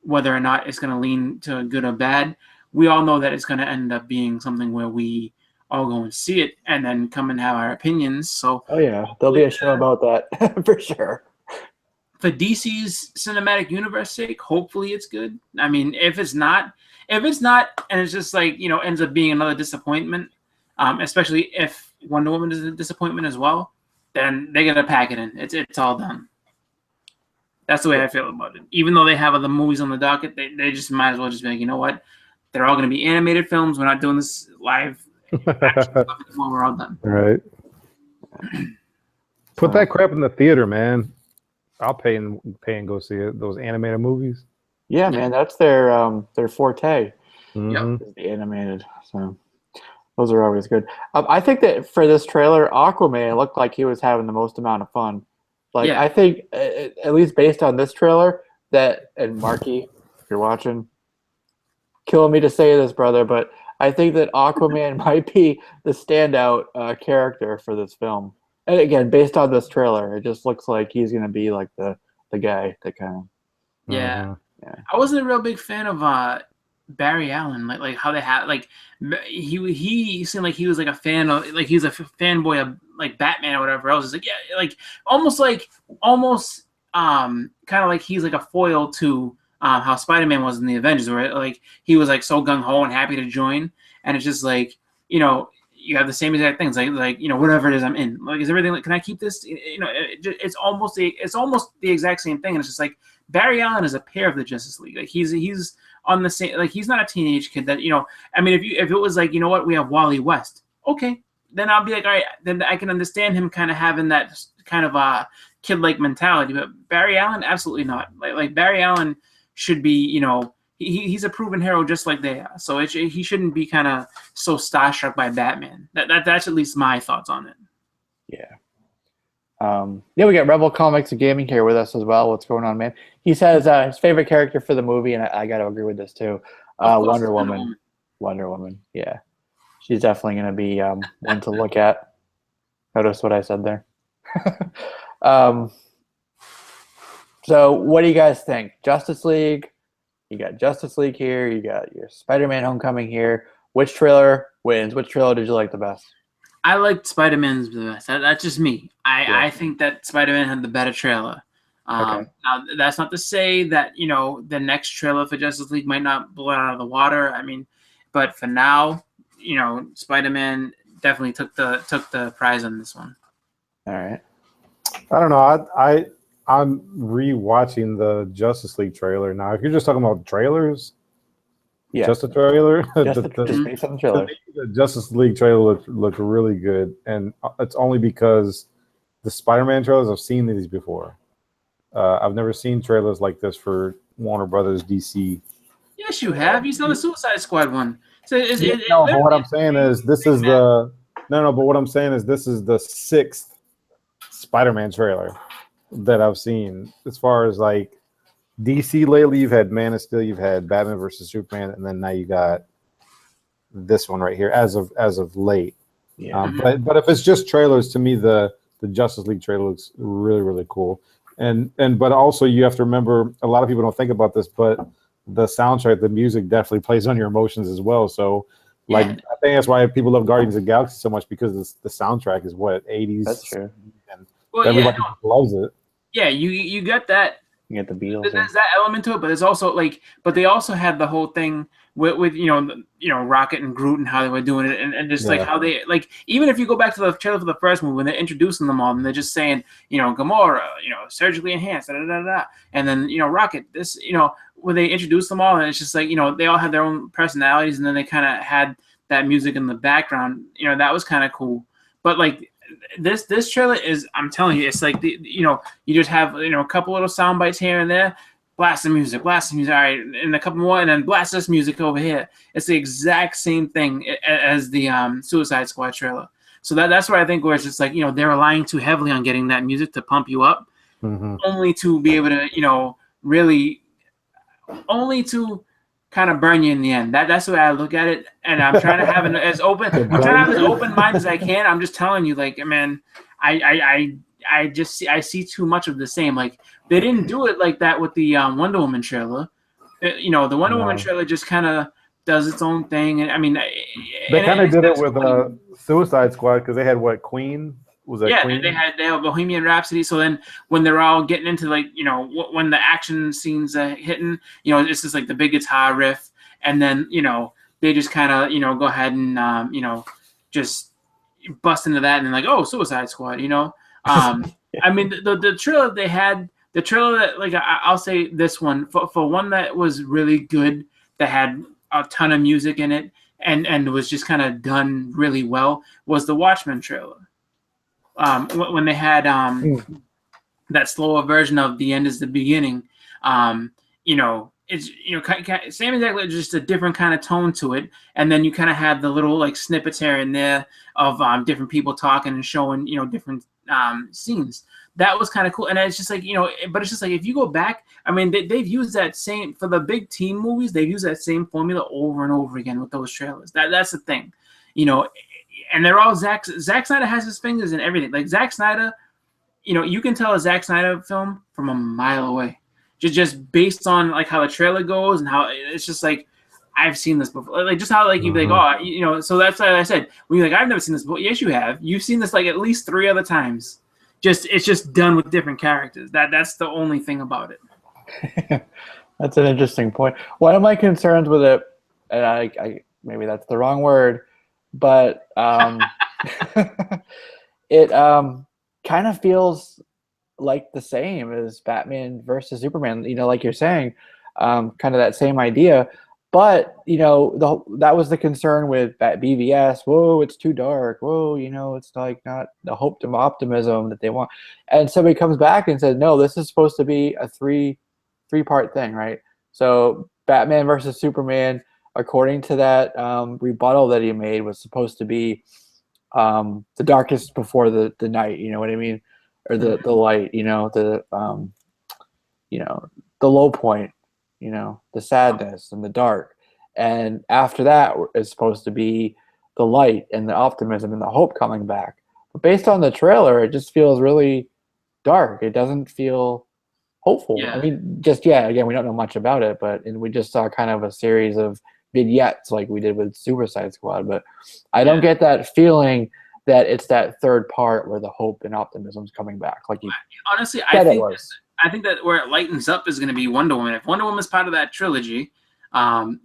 whether or not it's going to lean to good or bad. We all know that it's going to end up being something where we all go and see it and then come and have our opinions. So,
oh yeah, there'll be a show about that for sure.
For DC's cinematic universe sake, hopefully it's good. I mean, if it's not, and it's just like, ends up being another disappointment, especially if Wonder Woman is a disappointment as well, then they're going to pack it in. It's all done. That's the way I feel about it. Even though they have other movies on the docket, they just might as well just be like, you know what? They're all going to be animated films. We're not doing this live action stuff anymore. We're all done.
All right. Put that crap in the theater, man. I'll pay and go see it. Those animated movies.
Yeah, man, that's their forte.
Mm-hmm.
Is the animated. So those are always good. I think that for this trailer, Aquaman looked like he was having the most amount of fun. I think at least based on this trailer, and Marky, if you're watching, killing me to say this, brother, but I think that Aquaman might be the standout character for this film. And again, based on this trailer, it just looks like he's going to be like the guy that kind of.
Yeah. I wasn't a real big fan of Barry Allen, like how they had he seemed like he was like a fan of, like he was a fanboy of like Batman or whatever else. It's like, yeah, like almost kind of like he's like a foil to how Spider-Man was in the Avengers, where like he was like so gung-ho and happy to join, and it's just like, you have the same exact things, like whatever it is I'm in, like, is everything, like, can I keep this? It's almost the exact same thing, and it's just like Barry Allen is a pair of the Justice League. Like he's on the same, like he's not a teenage kid that, I mean, if it was like, we have Wally West, okay, then I'll be like, all right, then I can understand him kind of having that kind of kid-like mentality. But Barry Allen, absolutely not. Like Barry Allen should be, he's a proven hero just like they are. So he shouldn't be kind of so starstruck by Batman. That's at least my thoughts on it.
Yeah. We got Rebel Comics and Gaming here with us as well. What's going on, man? He says his favorite character for the movie, and I got to agree with this too. Wonder Woman. Wonder Woman. Yeah, she's definitely going to be one to look at. Notice what I said there. So, what do you guys think? Justice League. You got Justice League here. You got your Spider-Man Homecoming here. Which trailer wins? Which trailer did you like the best?
I liked Spider-Man's the best. That's just me. I think that Spider-Man had the better trailer.
Okay.
Now, that's not to say that, the next trailer for Justice League might not blow it out of the water. I mean, but for now, Spider-Man definitely took the prize on this one.
All right.
I don't know. I'm rewatching the Justice League trailer now. If you're just talking about trailers,
yeah,
just a trailer.
Just based on the trailer.
The Justice League trailer looked really good, and it's only because the Spider-Man trailers, I've seen these before. I've never seen trailers like this for Warner Brothers DC.
Yes, you have. You saw the Suicide Squad one. So
but what I'm saying is this is No, but what I'm saying is this is the 6th Spider-Man trailer that I've seen. As far as like DC lately, you've had Man of Steel, you've had Batman versus Superman, and then now you got this one right here as of late.
Yeah.
But if it's just trailers, to me the Justice League trailer looks really, really cool. But also you have to remember, a lot of people don't think about this, but the soundtrack, the music definitely plays on your emotions as well. So like I think that's why people love Guardians of the Galaxy so much, because the soundtrack is what 80s.
That's true.
And everybody loves it.
Yeah, you got that.
You get the Beatles.
There's that element to it, but there's also like, but they also had the whole thing with Rocket and Groot and how they were doing it, and just like how they, like, even if you go back to the trailer for the first movie when they're introducing them all and they're just saying, Gamora, surgically enhanced, and then Rocket, this, when they introduce them all, and it's just like, they all had their own personalities, and then they kind of had that music in the background, that was kind of cool. But like this trailer is, I'm telling you, it's like you just have a couple little sound bites here and there, blast the music, all right, and a couple more, and then blast this music over here. It's the exact same thing as the Suicide Squad trailer. So that's where I think where it's just like, they're relying too heavily on getting that music to pump you up, only to be able to, really, only to kind of burn you in the end. That's the way I look at it, and I'm trying to have as open mind as I can. I'm just telling you, like, man, I see too much of the same. Like, they didn't do it like that with the Wonder Woman trailer. The Wonder Woman trailer just kind of does its own thing, and I mean,
they kind of did it with Suicide Squad, because they had Queen. Was that Queen?
they had Bohemian Rhapsody. So then when they're all getting into, like, when the action scenes are hitting, it's just like the big guitar riff, and then they just kind of go ahead and just bust into that, and then like, oh, Suicide Squad, I mean, the trailer they had, the trailer that, like, I'll say this one for one that was really good, that had a ton of music in it, and was just kind of done really well, was the Watchmen trailer. When they had that slower version of The End is the Beginning, it's same exactly, just a different kind of tone to it, and then you kind of had the little, like, snippets here and there of different people talking and showing different scenes. That was kind of cool, and it's just like, but it's just like, if you go back, I mean, they've used that same, for the big team movies, they've used that same formula over and over again with those trailers. That's the thing, and they're all Zack Snyder has his fingers in everything. Like, Zack Snyder, you can tell a Zack Snyder film from a mile away, just based on, like, how the trailer goes, and how it's just like, I've seen this before. Like, just how, like, you'd be like, oh, so that's why I said, when you're like, I've never seen this before. Yes, you have. You've seen this like at least 3 other times. It's just done with different characters. That's the only thing about it.
That's an interesting point. One of my concerns with it, and I maybe that's the wrong word, but it kind of feels like the same as Batman versus Superman. Like you're saying, kind of that same idea. But that was the concern with BVS. Whoa, it's too dark. Whoa, it's like not the hope and optimism that they want. And somebody comes back and says, no, this is supposed to be a three-part thing, right? So Batman versus Superman, according to that rebuttal that he made, was supposed to be the darkest before the night. You know what I mean? Or the light. The low point. The sadness and the dark. And after that is supposed to be the light and the optimism and the hope coming back. But based on the trailer, it just feels really dark. It doesn't feel hopeful.
Yeah.
I mean, again, we don't know much about it, and we just saw kind of a series of vignettes like we did with Suicide Squad. But I don't get that feeling that it's that third part where the hope and optimism is coming back. Like you
honestly,
said it was.
I think that where it lightens up is going to be Wonder Woman. If Wonder Woman is part of that trilogy, then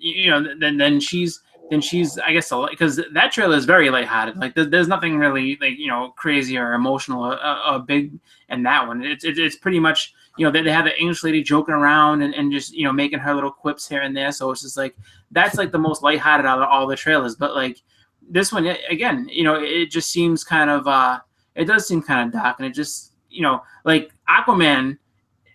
she's I guess, because that trailer is very lighthearted. Like there's nothing really like crazy or emotional or big in that one. It's pretty much they have the English lady joking around and just making her little quips here and there. So it's just like that's like the most lighthearted out of all the trailers. But like this one again, it just seems kind of it does seem kind of dark, and it just like Aquaman.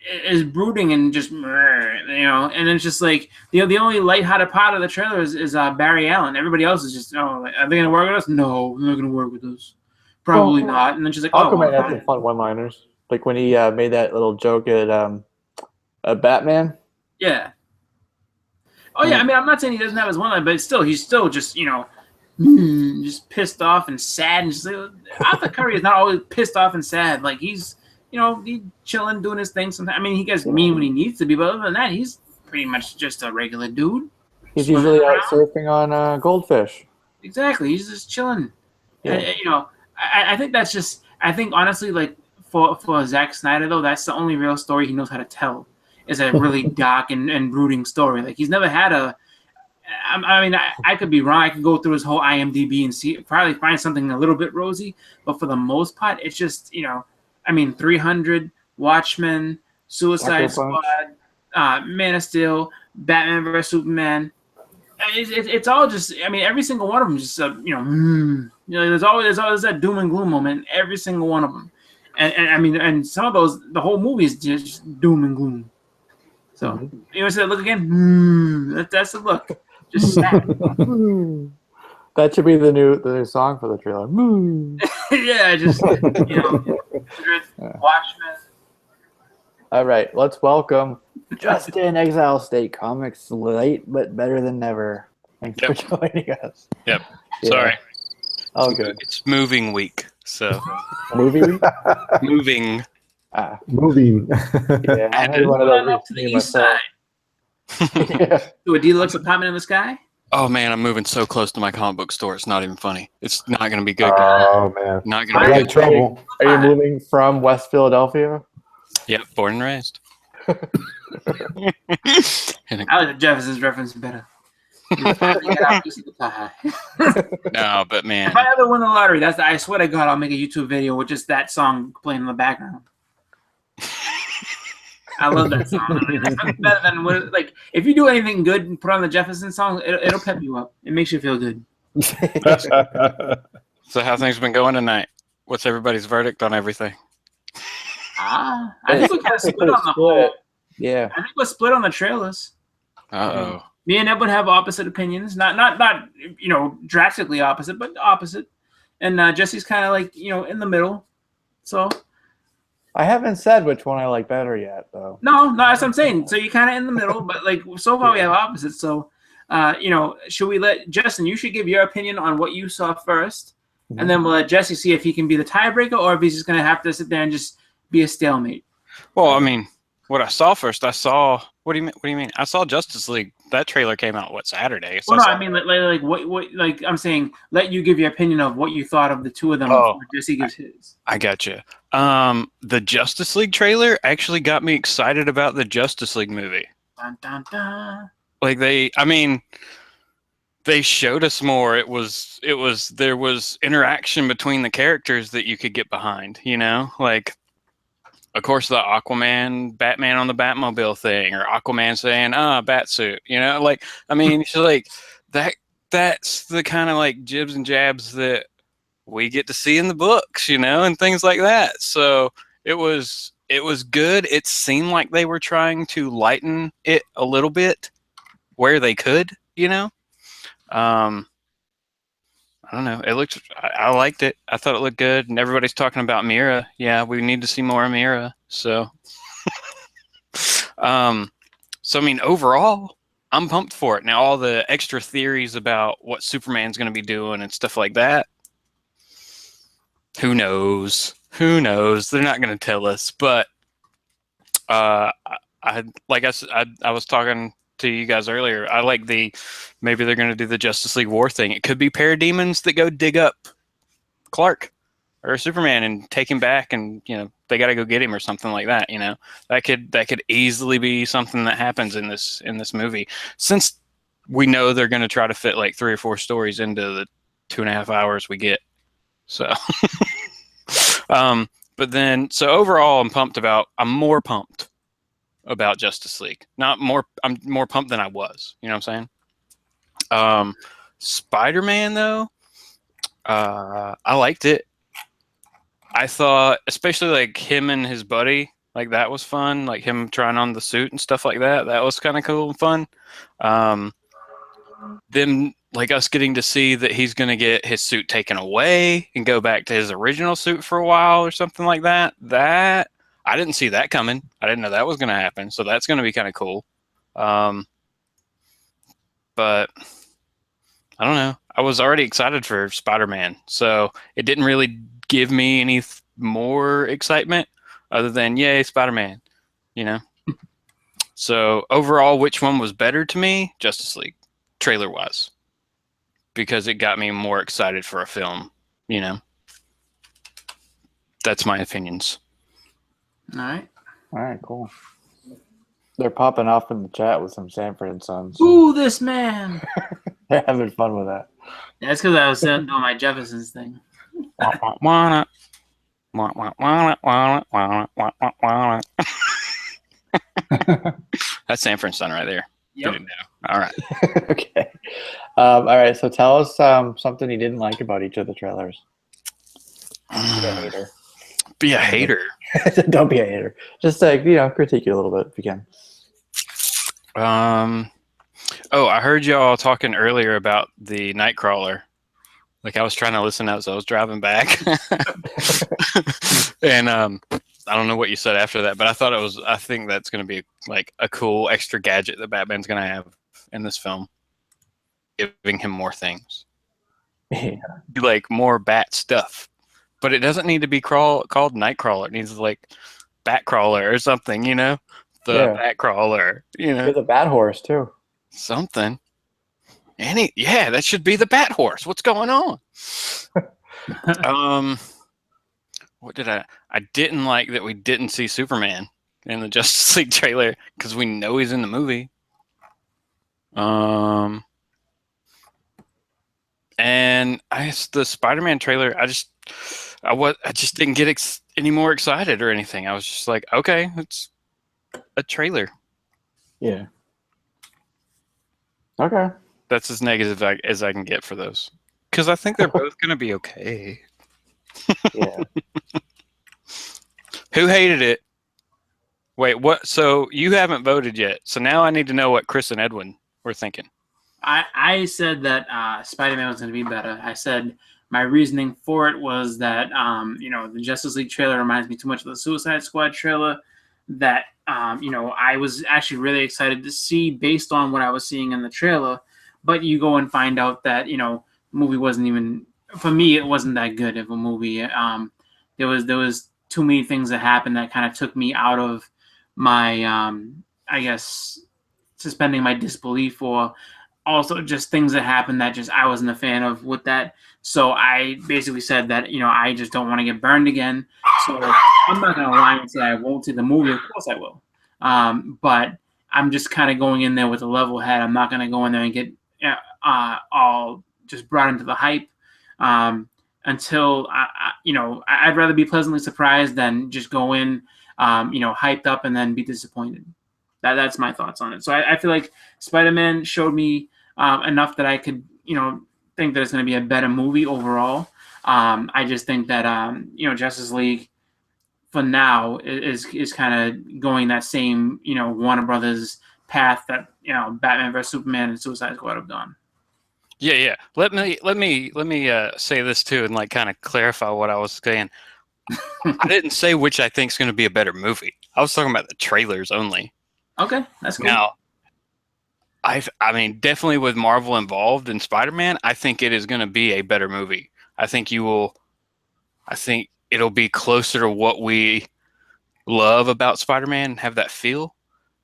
is brooding and just, and it's just like the only lighthearted part of the trailer is Barry Allen. Everybody else is just, like, are they gonna work with us? No, they're not gonna work with us. Probably not. And then she's like,
Aquaman had some fun one-liners, like when he made that little joke at Batman.
Yeah. Oh yeah, I mean, I'm not saying he doesn't have his one line, but still, he's still just, just pissed off and sad. And just like, Arthur Curry is not always pissed off and sad. Like he's chilling, doing his thing sometimes. I mean, he gets mean when he needs to be, but other than that, he's pretty much just a regular dude.
He's usually out surfing on goldfish.
Exactly. He's just chilling. Yeah. And, I think that's just, I think honestly, like for Zack Snyder, though, that's the only real story he knows how to tell, is a really dark and brooding story. Like he's never had I could be wrong. I could go through his whole IMDb and probably find something a little bit rosy, but for the most part, it's just, 300, Watchmen, Suicide Squad, Man of Steel, Batman vs Superman. It's all just, I mean, every single one of them just, there's always that doom and gloom moment in every single one of them. And I mean, and some of those, the whole movie is just doom and gloom. So, you want to say that look again? That's the look. Just sad.
That should be the new song for the trailer.
Yeah, just, Watchmen.
All right, let's welcome Justin, Exile State Comics, late but better than never. Thanks for joining us.
Yep. Sorry.
Oh, good.
It's moving week, so.
Movie week?
Moving.
Moving.
Yeah, I had one of those
up to the east side. To a deluxe apartment in the sky?
Oh man, I'm moving so close to my comic book store. It's not even funny. It's not going to be good.
Oh man,
not going to be good.
Trouble.
Are you moving from West Philadelphia?
Yep, born and raised.
I like the Jefferson's reference better.
No, but man,
if I ever win the lottery, I swear to God, I'll make a YouTube video with just that song playing in the background. I love that song. It's better than like if you do anything good and put on the Jefferson song, it'll pep you up. It makes you feel good.
So how things been going tonight? What's everybody's verdict on everything?
I think we kind of split on the whole.
Yeah.
I think we're split on the trailers.
Uh-oh.
Me and Ed would have opposite opinions. Not drastically opposite, but opposite. And Jesse's kind of like, in the middle. So
I haven't said which one I like better yet, though.
No, that's what I'm saying. So you're kind of in the middle, but like so far we have opposites. So, should we let Justin? You should give your opinion on what you saw first, and then we'll let Jesse see if he can be the tiebreaker or if he's just gonna have to sit there and just be a stalemate.
Well, I mean, what I saw first, What do you mean? I saw Justice League. That trailer came out Saturday. So
well, no, I mean like what like I'm saying. Let you give your opinion of what you thought of the two of them before Jesse gives his.
I gotcha. The Justice League trailer actually got me excited about the Justice League movie.
Dun, dun, dun.
Like they showed us more. There was interaction between the characters that you could get behind, like, of course, the Aquaman, Batman on the Batmobile thing, or Aquaman saying, Batsuit, like, I mean, it's like that's the kind of like jibs and jabs that we get to see in the books, and things like that. So it was good. It seemed like they were trying to lighten it a little bit where they could, I don't know. I liked it. I thought it looked good. And everybody's talking about Mira. Yeah, we need to see more of Mira. So, I mean, overall, I'm pumped for it. Now, all the extra theories about what Superman's going to be doing and stuff like that, who knows? They're not going to tell us. But I was talking to you guys earlier. I like maybe they're going to do the Justice League War thing. It could be parademons that go dig up Clark or Superman and take him back, and they got to go get him or something like that. That could easily be something that happens in this movie, since we know they're going to try to fit like 3 or 4 stories into the 2.5 hours we get. So, but then overall, I'm more pumped about Justice League. I'm more pumped than I was. You know what I'm saying? Spider-Man, though, I liked it. I thought, especially like him and his buddy, Like that was fun. Like him trying on the suit and stuff like that. That was kind of cool and fun. Then like us getting to see that he's going to get his suit taken away and go back to his original suit for a while or something like that. That I didn't see that coming. I didn't know that was going to happen. So that's going to be kind of cool. But I don't know. I was already excited for Spider-Man, so it didn't really give me any more excitement other than yay, Spider-Man, you know? So overall, which one was better to me? Justice League, trailer-wise, because it got me more excited for a film, you know? That's my opinions.
All right.
All right, cool. They're popping off in the chat with some Sanford and Sons.
Ooh, this man.
They're having fun with that.
That's because I was doing my Jeffersons thing.
That's Sanford and Son right there.
Yep.
All right.
Okay. All right. So tell us something you didn't like about each of the trailers. Be a hater.
Be a hater.
Don't be a hater. Just critique it a little bit if you can.
Oh, I heard y'all talking earlier about the Nightcrawler. Like I was trying to listen as I was driving back, and I don't know what you said after that, but I think that's going to be like a cool extra gadget that Batman's going to have in this film, giving him more things, like more bat stuff. But it doesn't need to be called Nightcrawler. It needs like Batcrawler or something, you know, Batcrawler, you know,
there's a Bat Horse too.
Something. That should be the Bat Horse. What's going on? What did I didn't like that we didn't see Superman in the Justice League trailer because we know he's in the movie. And the Spider-Man trailer, I just didn't get any more excited or anything. I was just like, okay, it's a trailer.
Yeah. Okay.
That's as negative as I can get for those. Because I think they're both going to be okay.
Yeah.
Who hated it? Wait, what? So you haven't voted yet. So now I need to know what Chris and Edwin were thinking.
I said that Spider-Man was going to be better. I said my reasoning for it was that, the Justice League trailer reminds me too much of the Suicide Squad trailer that, I was actually really excited to see based on what I was seeing in the trailer. But you go and find out that, the movie wasn't even, for me, it wasn't that good of a movie. There was too many things that happened that kind of took me out of my, suspending my disbelief, or also just things that happened that just I wasn't a fan of with that. So I basically said that, I just don't want to get burned again. So I'm not going to lie and say I won't see the movie. Of course I will. But I'm just kind of going in there with a level head. I'm not going to go in there and get all just brought into the hype until I'd rather be pleasantly surprised than just go in hyped up and then be disappointed. That's my thoughts on it. So I feel like Spider-Man showed me enough that I could think that it's going to be a better movie overall. I just think that Justice League for now is kind of going that same Warner Brothers path that Batman vs Superman and Suicide Squad have gone.
Yeah. Let me say this too and like kind of clarify what I was saying. I didn't say which I think is going to be a better movie. I was talking about the trailers only.
Okay, that's cool.
Now, I mean, definitely with Marvel involved in Spider-Man, I think it is going to be a better movie. I think it'll be closer to what we love about Spider-Man and have that feel.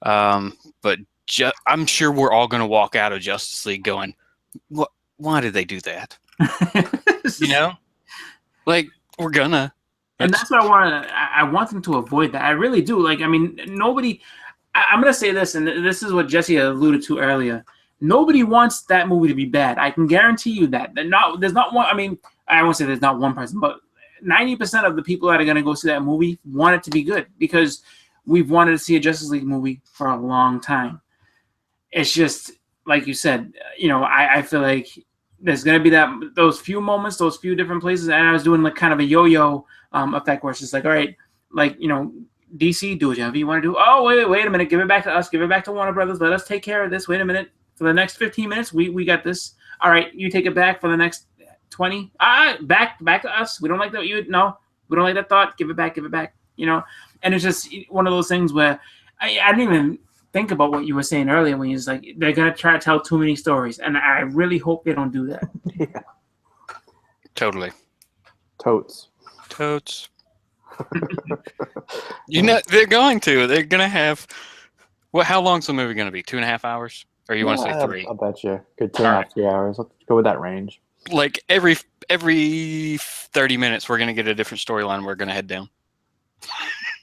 But I'm sure we're all going to walk out of Justice League going, "What? Why did they do that?" Like we're gonna.
And that's what I want them to avoid that. I really do. Like, I mean, nobody. I'm going to say this, and this is what Jesse alluded to earlier. Nobody wants that movie to be bad. I can guarantee you that. There's not one. I mean, I won't say there's not one person, but 90% of the people that are going to go see that movie want it to be good because we've wanted to see a Justice League movie for a long time. It's just, like you said, I feel like there's going to be those few moments, those few different places. And I was doing like kind of a yo-yo effect where it's just like, all right, like, DC, do whatever you want to do. Oh, wait a minute. Give it back to us. Give it back to Warner Brothers. Let us take care of this. Wait a minute. For the next 15 minutes, we got this. All right, you take it back for the next 20. Back to us. We don't like that. We don't like that thought. Give it back. And it's just one of those things where I didn't even think about what you were saying earlier when you was like, they're going to try to tell too many stories. And I really hope they don't do that.
Yeah.
Totally.
Totes.
They're going to. They're going to have. Well, how long's the movie going to be? 2.5 hours? Or you want to say 3?
I'll bet you. Good 2.5, 3 hours. Let's go with that range.
Like every 30 minutes, we're going to get a different storyline we're going to head down.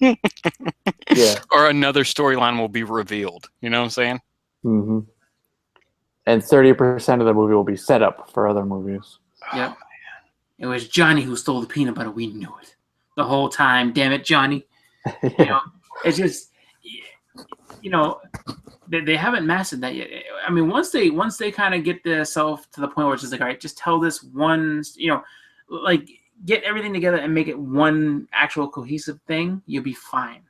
Yeah.
Or another storyline will be revealed. You know what I'm saying?
Mm-hmm. And 30% of the movie will be set up for other movies.
Yep. Oh, it was Johnny who stole the peanut butter. We knew it the whole time. Damn it, Johnny.
Yeah.
It's just, they haven't mastered that yet. I mean, once they kind of get themselves to the point where it's just like, all right, just tell this one, like get everything together and make it one actual cohesive thing, you'll be fine.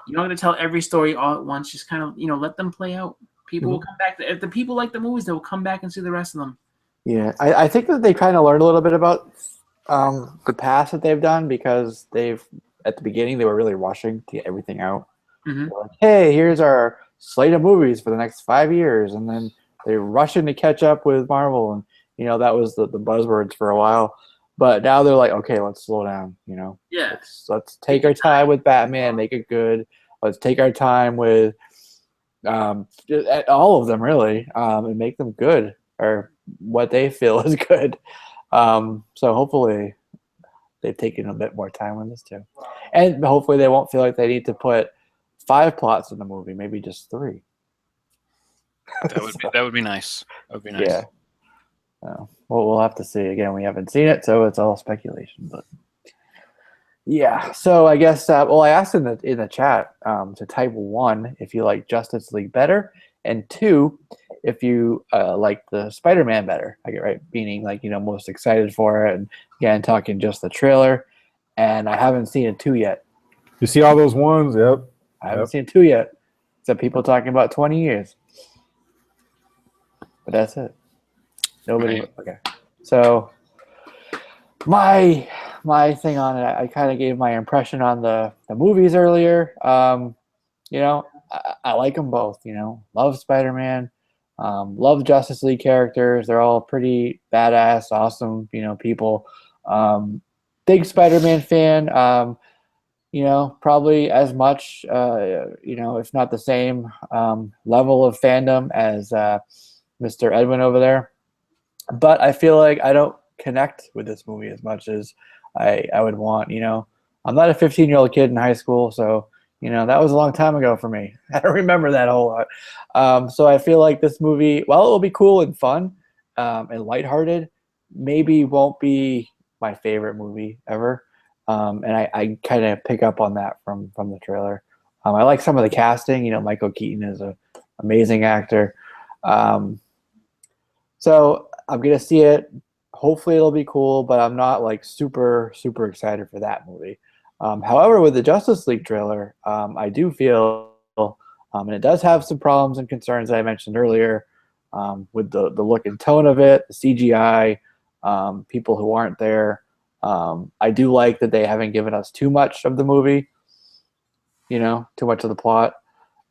You don't have to tell every story all at once. Just kind of, let them play out. People will come back. If the people like the movies, they'll come back and see the rest of them. Yeah,
I think that they kind of learned a little bit about the past that they've done, because at the beginning they were really rushing to get everything out.
Mm-hmm.
Like, hey, here's our slate of movies for the next 5 years, and then they're rushing to catch up with Marvel, and that was the buzzwords for a while. But now they're like, okay, let's slow down.
Yeah.
Let's take our time with Batman, make it good. Let's take our time with all of them, really, and make them good, or what they feel is good. So hopefully they've taken a bit more time on this too, and hopefully they won't feel like they need to put 5 plots in the movie, maybe just 3.
That would be nice. That would be nice.
Yeah. We'll have to see. Again, we haven't seen it, so it's all speculation. But yeah, so I guess I asked in the chat to type 1 if you like Justice League better, and 2 if you like the Spider-Man better. I get right, meaning like most excited for it, and again talking just the trailer, and I haven't seen a 2 yet.
You see all those ones? Yep.
I haven't seen 2 yet. Except people talking about 20 years. But that's it. Nobody.
Right.
Okay. So my thing on it, I kind of gave my impression on the movies earlier. I like them both. Love Spider-Man. Love Justice League characters. They're all pretty badass, awesome. People. Big Spider-Man fan. Probably as much, if not the same level of fandom as Mr. Edwin over there. But I feel like I don't connect with this movie as much as I would want. I'm not a 15-year-old kid in high school, so that was a long time ago for me. I don't remember that a whole lot. So I feel like this movie, while it will be cool and fun and lighthearted, maybe won't be my favorite movie ever. And I kind of pick up on that from the trailer. I like some of the casting. Michael Keaton is an amazing actor. So I'm going to see it. Hopefully it'll be cool, but I'm not like super, super excited for that movie. However, with the Justice League trailer, I do feel, and it does have some problems and concerns that I mentioned earlier, with the look and tone of it, the CGI, people who aren't there. I do like that they haven't given us too much of the movie, too much of the plot.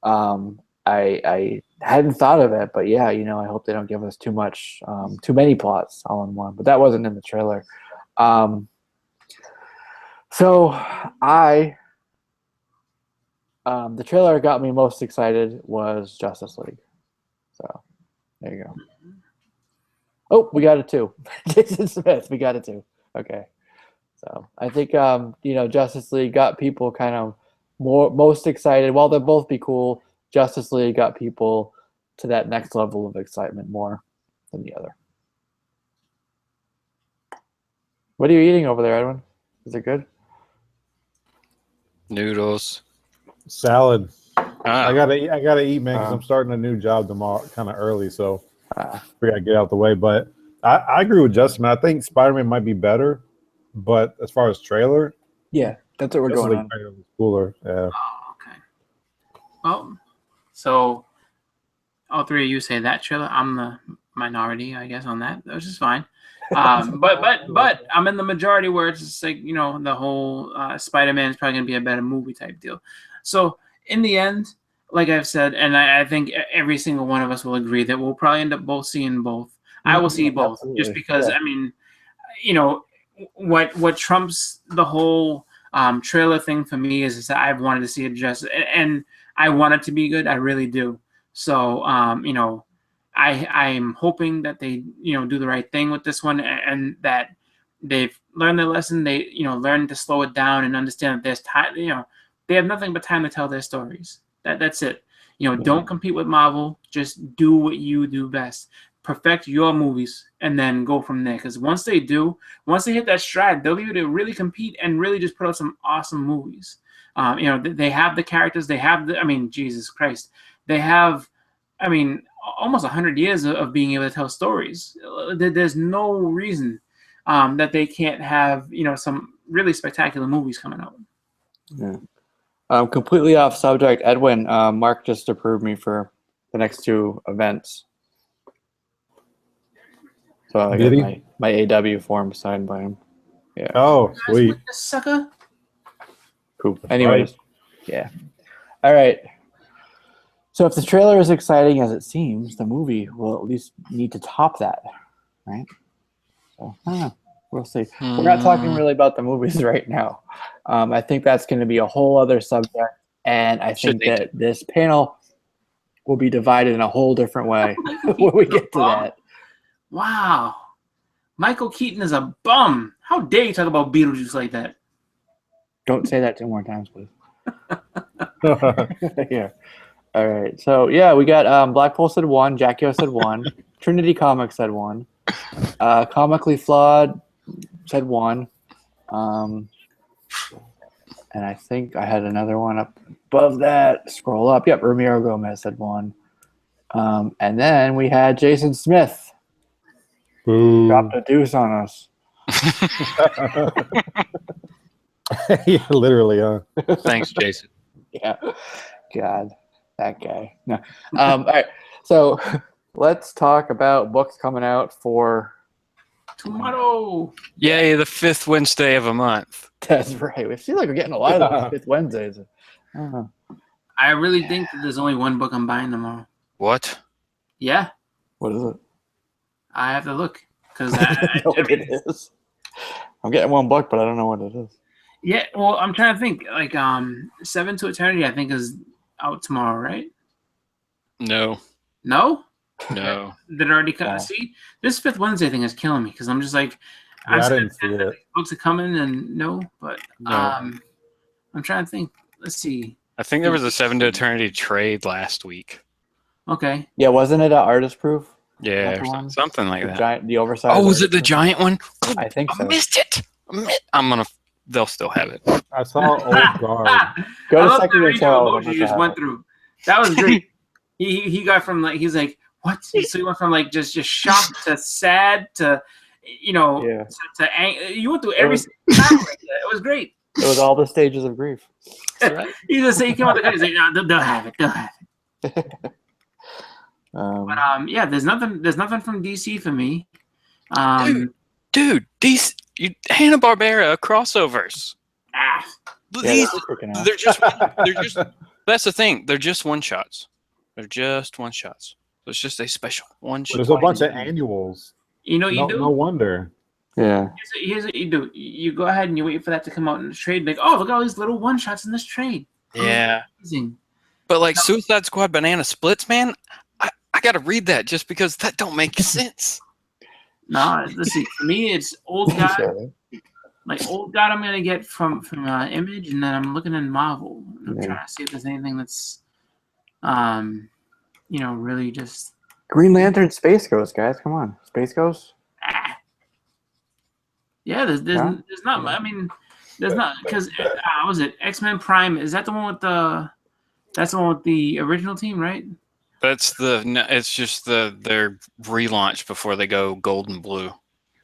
I hadn't thought of it, but yeah, I hope they don't give us too many plots all in one. But that wasn't in the trailer. So the trailer got me most excited was Justice League. So there you go. Oh, we got it too. Jason Smith, we got it too. Okay. So I think Justice League got people kind of most excited. While they'll both be cool, Justice League got people to that next level of excitement more than the other. What are you eating over there, Edwin? Is it good?
Noodles.
Salad. I gotta eat, man, because I'm starting a new job tomorrow, kind of early, so we gotta get out the way. But I agree with Justin, man. I think Spider-Man might be better, but as far as trailer,
yeah, that's what we're going on.
Cooler. Yeah.
Well, so all three of you say that trailer. I'm the minority, I guess, on that, which is fine. But I'm in the majority where it's just like, the whole Spider-Man is probably going to be a better movie type deal. So in the end, like I've said, and I think every single one of us will agree that we'll probably end up both seeing both. I will see both. Absolutely. Just because, what trumps the whole trailer thing for me is that I've wanted to see it and I want it to be good. I really do. So, I'm hoping that they, do the right thing with this one, and that they've learned their lesson. They, learn to slow it down and understand that there's time. They have nothing but time to tell their stories. That's it. Don't compete with Marvel. Just do what you do best. Perfect your movies, and then go from there. Because once they hit that stride, they'll be able to really compete and really just put out some awesome movies. They have the characters. They have Jesus Christ. They have, almost 100 years of being able to tell stories. There's no reason that they can't have, some really spectacular movies coming out.
Yeah. Completely off subject, Edwin. Mark just approved me for the next two events. So I got my AW form signed by him. Yeah.
Oh, sweet.
Sucker.
Cool. Anyways, yeah. All right. So if the trailer is exciting as it seems, the movie will at least need to top that, right? So I don't know. We'll see. We're not talking really about the movies right now. I think that's going to be a whole other subject, and I think that this panel will be divided in a whole different way when we get to that.
Wow. Michael Keaton is a bum. How dare you talk about Beetlejuice like that?
Don't say that 2 more times, please. Yeah. All right. So, yeah, we got Blackpool said 1, Jackio said 1, Trinity Comics said 1, Comically Flawed said 1, and I think I had another one up above that. Scroll up. Yep, Ramiro Gomez said 1. And then we had Jason Smith.
Ooh.
Dropped a deuce on us.
Yeah, literally,
Thanks, Jason.
Yeah. God, that guy. No. All right. So let's talk about books coming out for
tomorrow.
Yay, the 5th Wednesday of a month.
That's right. It feels like we're getting a lot of those 5th Wednesdays. I don't know.
I really think that there's only one book I'm buying tomorrow.
What?
Yeah.
What is it?
I have to look because
I know what it is. I'm getting one book, but I don't know what it is.
Yeah, well, I'm trying to think. Like, 7 to Eternity, I think, is out tomorrow, right?
No.
No?
No.
Did it already come? Yeah. See, this 5th Wednesday thing is killing me because I'm just like,
I didn't see it.
Books are coming and but
no.
I'm trying to think. Let's see.
I think there was a 7 to Eternity trade last week.
Okay.
Yeah, wasn't it an artist proof?
Yeah, or something like that.
The oversized.
Oh, was it the giant one?
I think so.
I missed it. They'll still have it.
I saw Old Guard.
Go to second and tell.
You just went through. That was great. he got from he's like, what? So he went from just shocked to sad to, to you went through every time like that. It was great.
It was all the stages of grief.
Right. He just he came out the country. He's like, no, they'll have it. They'll have it. Yeah, there's nothing from DC for me.
Dude, these Hanna-Barbera crossovers. They're just that's the thing. They're just one shots. They're just one shots. So it's just a special one shot.
There's a bunch of annuals.
You do.
No wonder.
Yeah.
Here's what you do. You go ahead and you wait for that to come out in the trade. Like, oh, look at all these little one shots in this trade.
Yeah.
Amazing.
But Suicide Squad Banana Splits, man, I gotta read that just because that don't make sense.
No, let's see. For me, it's Old God. Old God, I'm gonna get from Image, and then I'm looking in Marvel. I'm trying to see if there's anything that's, really just.
Green Lantern Space Ghost, guys, come on, Space Ghost.
Yeah, there's not. I mean, there's not because was it X-Men Prime? Is that the one with the? That's the one with the original team, right?
It's just their relaunch before they go gold and blue.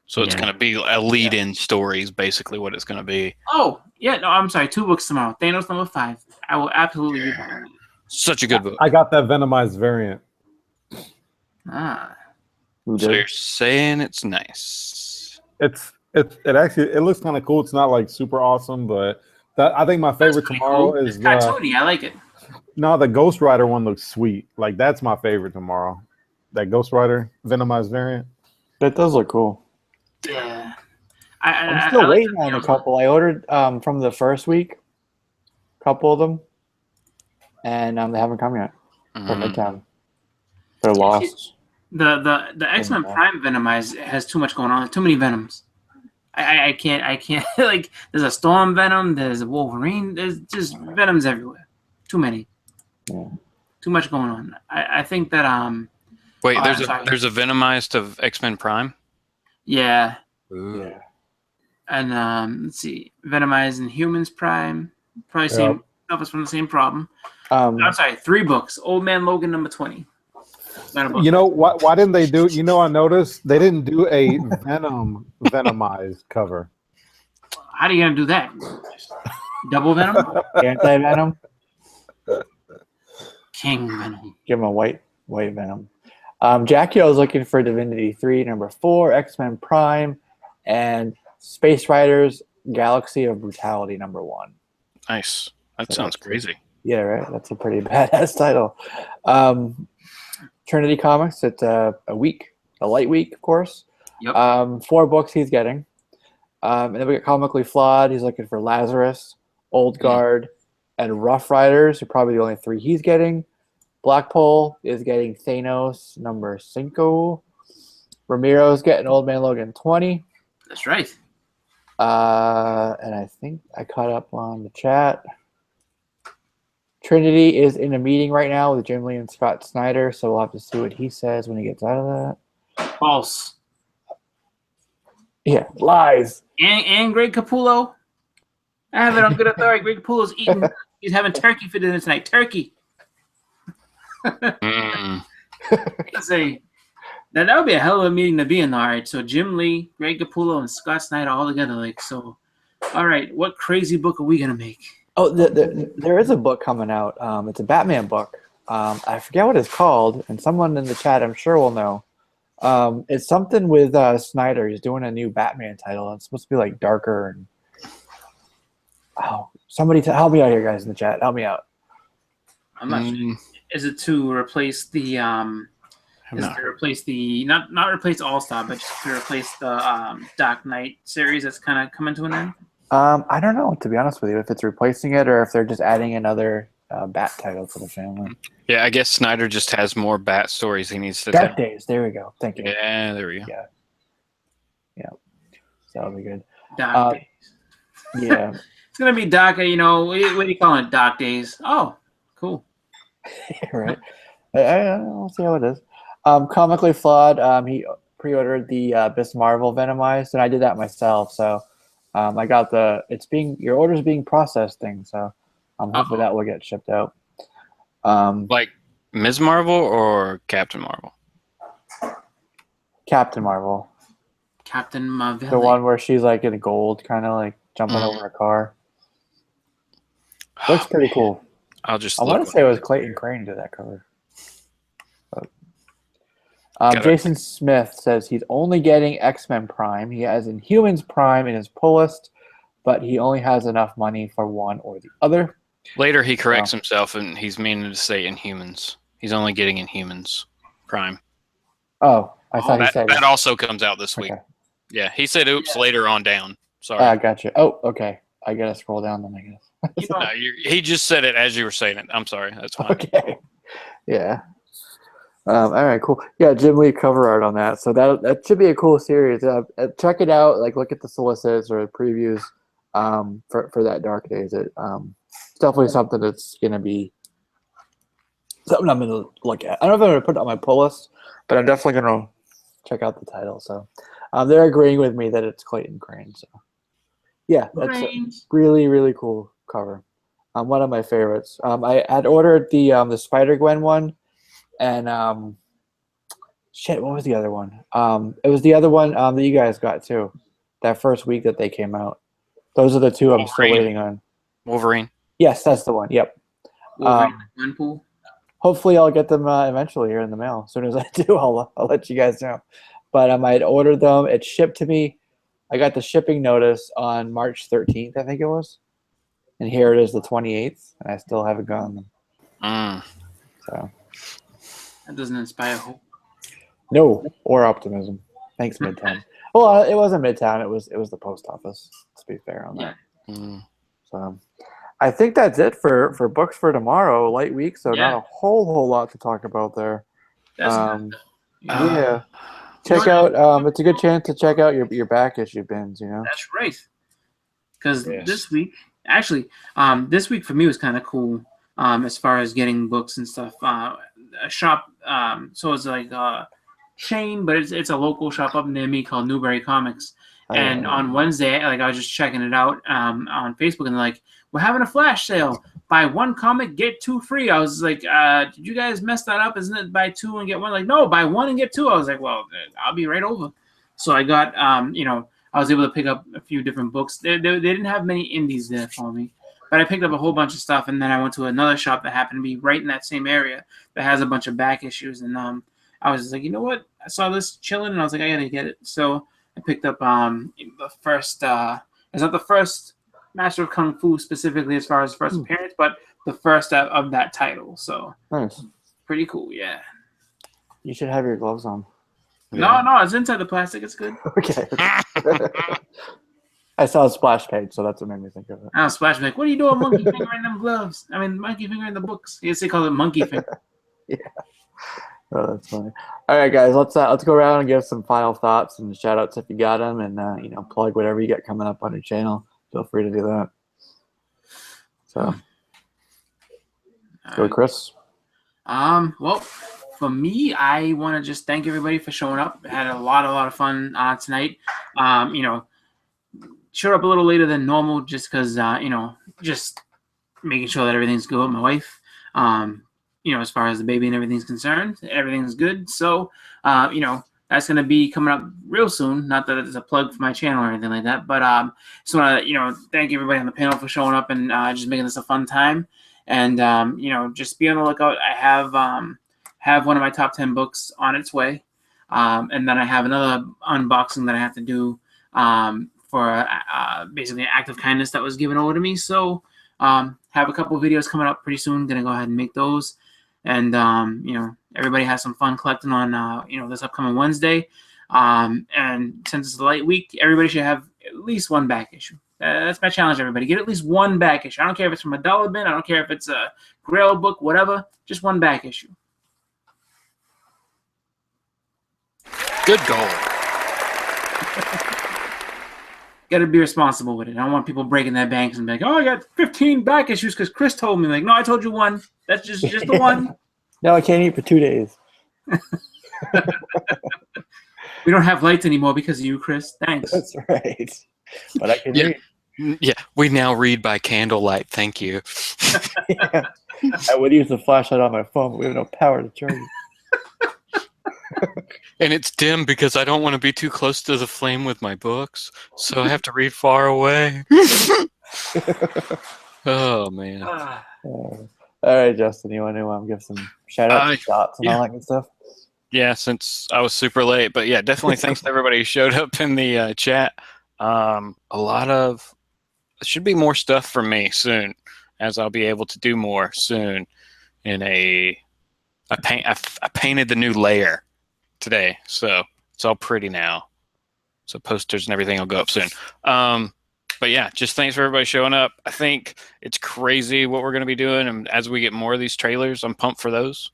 So it's going to be a lead-in story is basically what it's going to be.
Oh, yeah. No, I'm sorry. 2 books tomorrow. Thanos #5. I will absolutely be buying it.
Such a good book.
I got that Venomized variant.
Ah.
So you're saying it's nice.
It actually looks kind of cool. It's not like super awesome, but I think my favorite tomorrow
cool.
is
It's cartoony. I like it.
No, the Ghost Rider one looks sweet. Like that's my favorite tomorrow. That Ghost Rider Venomized variant.
That does look cool.
Yeah.
I'm still waiting on a couple. I ordered from the first week, a couple of them, and they haven't come yet for Midtown. They're lost.
The X-Men Prime Venomized has too much going on. Too many Venoms. I can't like. There's a Storm Venom. There's a Wolverine. There's just Venoms everywhere. Too many.
Yeah.
Too much going on. I think that
Wait, there's a Venomized of X-Men Prime.
Yeah.
Ooh.
Yeah.
And let's see, Venomized and Humans Prime. Probably same suffers from the same problem. I'm sorry, 3 books. Old Man Logan #20.
You know why didn't they do? You know, I noticed they didn't do a Venomized cover.
How are you gonna do that? Double Venom?
Anti-Venom?
King Venom.
Give him a white Venom. Jackie was looking for Divinity 3 #4, X-Men Prime, and Space Riders Galaxy of Brutality #1.
Nice. That sounds crazy.
Yeah, right. That's a pretty badass title. Trinity Comics. It's a light week, of course.
Yep.
4 books he's getting. And then we got Comically Flawed. He's looking for Lazarus, Old Guard, and Rough Riders are probably the only 3 he's getting. Blackpool is getting Thanos #5. Ramiro's getting Old Man Logan 20.
That's right.
And I think I caught up on the chat. Trinity is in a meeting right now with Jim Lee and Scott Snyder, so we'll have to see what he says when he gets out of that.
False.
Yeah, lies.
And Greg Capullo. I have it on good authority. Greg Capullo's eating. He's having turkey for dinner tonight. Turkey. Let's say that would be a hell of a meeting to be in. All right, so Jim Lee, Greg Capullo, and Scott Snyder all together. Like so. All right, what crazy book are we gonna make?
Oh, there is a book coming out. It's a Batman book. I forget what it's called, and someone in the chat I'm sure will know. It's something with Snyder. He's doing a new Batman title. It's supposed to be like darker. And somebody help me out here, guys, in the chat. Help me out.
I'm not sure. Is it to replace the not replace All-Star, but just to replace the Dark Knight series that's kind of coming to an end?
I don't know, to be honest with you, if it's replacing it or if they're just adding another Bat title for the family.
Yeah, I guess Snyder just has more Bat stories he needs to
Dark
tell.
Days, there we go. Thank you.
Yeah, there we go.
Yeah. So that'll be good.
Dark Days.
Yeah.
It's going to be dark, what do you call it? Dark Days. Oh, cool.
Right. I'll see how it is. Comically Flawed, he pre-ordered the Miss Marvel Venomized, and I did that myself, so I got your order's being processed thing, so hopefully that will get shipped out.
Like Ms. Marvel or Captain Marvel?
Captain Marvel.
Captain Marvel.
The one where she's like in gold, kind of like jumping over a car. Looks pretty cool.
I
want to say it was Clayton Crane who did that cover. Jason Smith says he's only getting X-Men Prime. He has Inhumans Prime in his pull list, but he only has enough money for one or the other.
Later, he corrects himself, and he's meaning to say Inhumans. He's only getting Inhumans Prime.
Oh, I thought he said
that also comes out this week.
Okay.
Yeah, he said oops later on down. Sorry.
I got you. Oh, okay. I got to scroll down then, I guess.
No, he just said it as you were saying it. I'm sorry. That's fine.
Okay. Yeah. All right, cool. Yeah, Jim Lee cover art on that. So that should be a cool series. Check it out. Like, look at the solicits or the previews for that Dark Days. It's definitely something that's going to be something I'm going to look at. I don't know if I'm going to put it on my pull list, but I'm definitely going to check out the title. So they're agreeing with me that it's Clayton Crane. So yeah, that's a really, really cool cover. One of my favorites. I had ordered the Spider-Gwen one. And what was the other one? It was the other one that you guys got too. That first week that they came out. Those are the two I'm still waiting on.
Wolverine.
Yes, that's the one. Yep.
Wolverine Gwenpool.
Hopefully, I'll get them eventually here in the mail. As soon as I do, I'll let you guys know. But I'd ordered them. It shipped to me. I got the shipping notice on March 13th, I think it was. And here it is, the 28th, and I still haven't gotten them. So
that doesn't inspire hope.
No, or optimism. Thanks, Midtown. Well, it wasn't Midtown. It was the post office. To be fair on that. So I think that's it for books for tomorrow. Light week, so not a whole lot to talk about there. Yeah. Check out. It's a good chance to check out your back issue bins.
That's right. Because this week, actually, this week for me was kind of cool. As far as getting books and stuff. A shop. So it's like a chain, but it's a local shop up near me called Newbury Comics. And on Wednesday, I was just checking it out on Facebook, and they're like, we're having a flash sale. Buy one comic, get 2 free. I was like, did you guys mess that up? Isn't it buy 2 and get 1? Like, no, buy 1 and get 2. I was like, well, I'll be right over. So I got, I was able to pick up a few different books. They didn't have many indies there for me, but I picked up a whole bunch of stuff, and then I went to another shop that happened to be right in that same area that has a bunch of back issues, and I was just like, you know what? I saw this chilling, and I was like, I gotta get it. So I picked up the first. It's not the first Master of Kung Fu specifically as far as first appearance, but the first of that title. So
nice,
pretty cool. Yeah.
You should have your gloves on.
No, it's inside the plastic. It's good.
Okay. I saw a splash page, so that's what made me think of it.
Oh, splash page. What are you doing, monkey finger in them gloves? I mean, monkey finger in the books. I guess they call it monkey finger.
Yeah. Oh, that's funny. All right, guys, let's go around and give some final thoughts and shout outs if you got them, and plug whatever you got coming up on your channel. Feel free to do that. So, go, Chris.
Well, for me, I want to just thank everybody for showing up. I had a lot of fun tonight. Showed up a little later than normal just because, just making sure that everything's good with my wife. As far as the baby and everything's concerned, everything's good. So, that's going to be coming up real soon. Not that it's a plug for my channel or anything like that, but just want to, thank everybody on the panel for showing up and just making this a fun time. And, just be on the lookout. I have one of my top 10 books on its way. And then I have another unboxing that I have to do for basically an act of kindness that was given over to me. So have a couple of videos coming up pretty soon. Going to go ahead and make those. And, everybody has some fun collecting on, this upcoming Wednesday. And since it's a light week, everybody should have at least one back issue. That's my challenge, everybody. Get at least one back issue. I don't care if it's from a dollar bin. I don't care if it's a Grail book, whatever. Just one back issue.
Good goal.
Got to be responsible with it. I don't want people breaking their banks and be like, oh, I got 15 back issues because Chris told me. Like, no, I told you one. That's just the one.
No, I can't eat for 2 days.
We don't have lights anymore because of you, Chris. Thanks.
That's right. But I can read.
Yeah, we now read by candlelight. Thank you.
Yeah. I would use the flashlight on my phone, but we have no power to charge it.
And it's dim because I don't want to be too close to the flame with my books, so I have to read far away. Oh, man.
All right, Justin, you want to give some shout-outs, shots, and all that good stuff?
Yeah, since I was super late. But, yeah, definitely thanks to everybody who showed up in the chat. There should be more stuff from me soon, as I'll be able to do more soon. I painted the new layer today, so it's all pretty now. So posters and everything will go up soon. But yeah, just thanks for everybody showing up. I think it's crazy what we're going to be doing, and as we get more of these trailers, I'm pumped for those.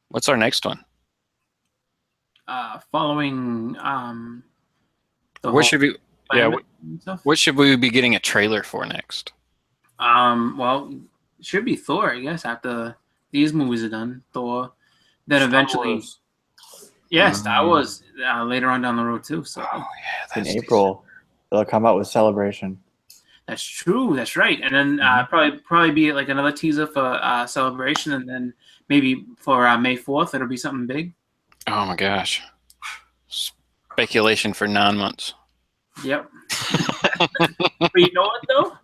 What's our next one?
Following
what should we be getting a trailer for next?
Well, it should be Thor, I guess, after these movies are done. Thor, then eventually, Star Wars later on down the road too. So
in April, they'll come out with Celebration.
That's true. That's right. And then probably be like another teaser for Celebration, and then maybe for May 4th, it'll be something big.
Oh my gosh! Speculation for 9 months.
Yep. But you know what though?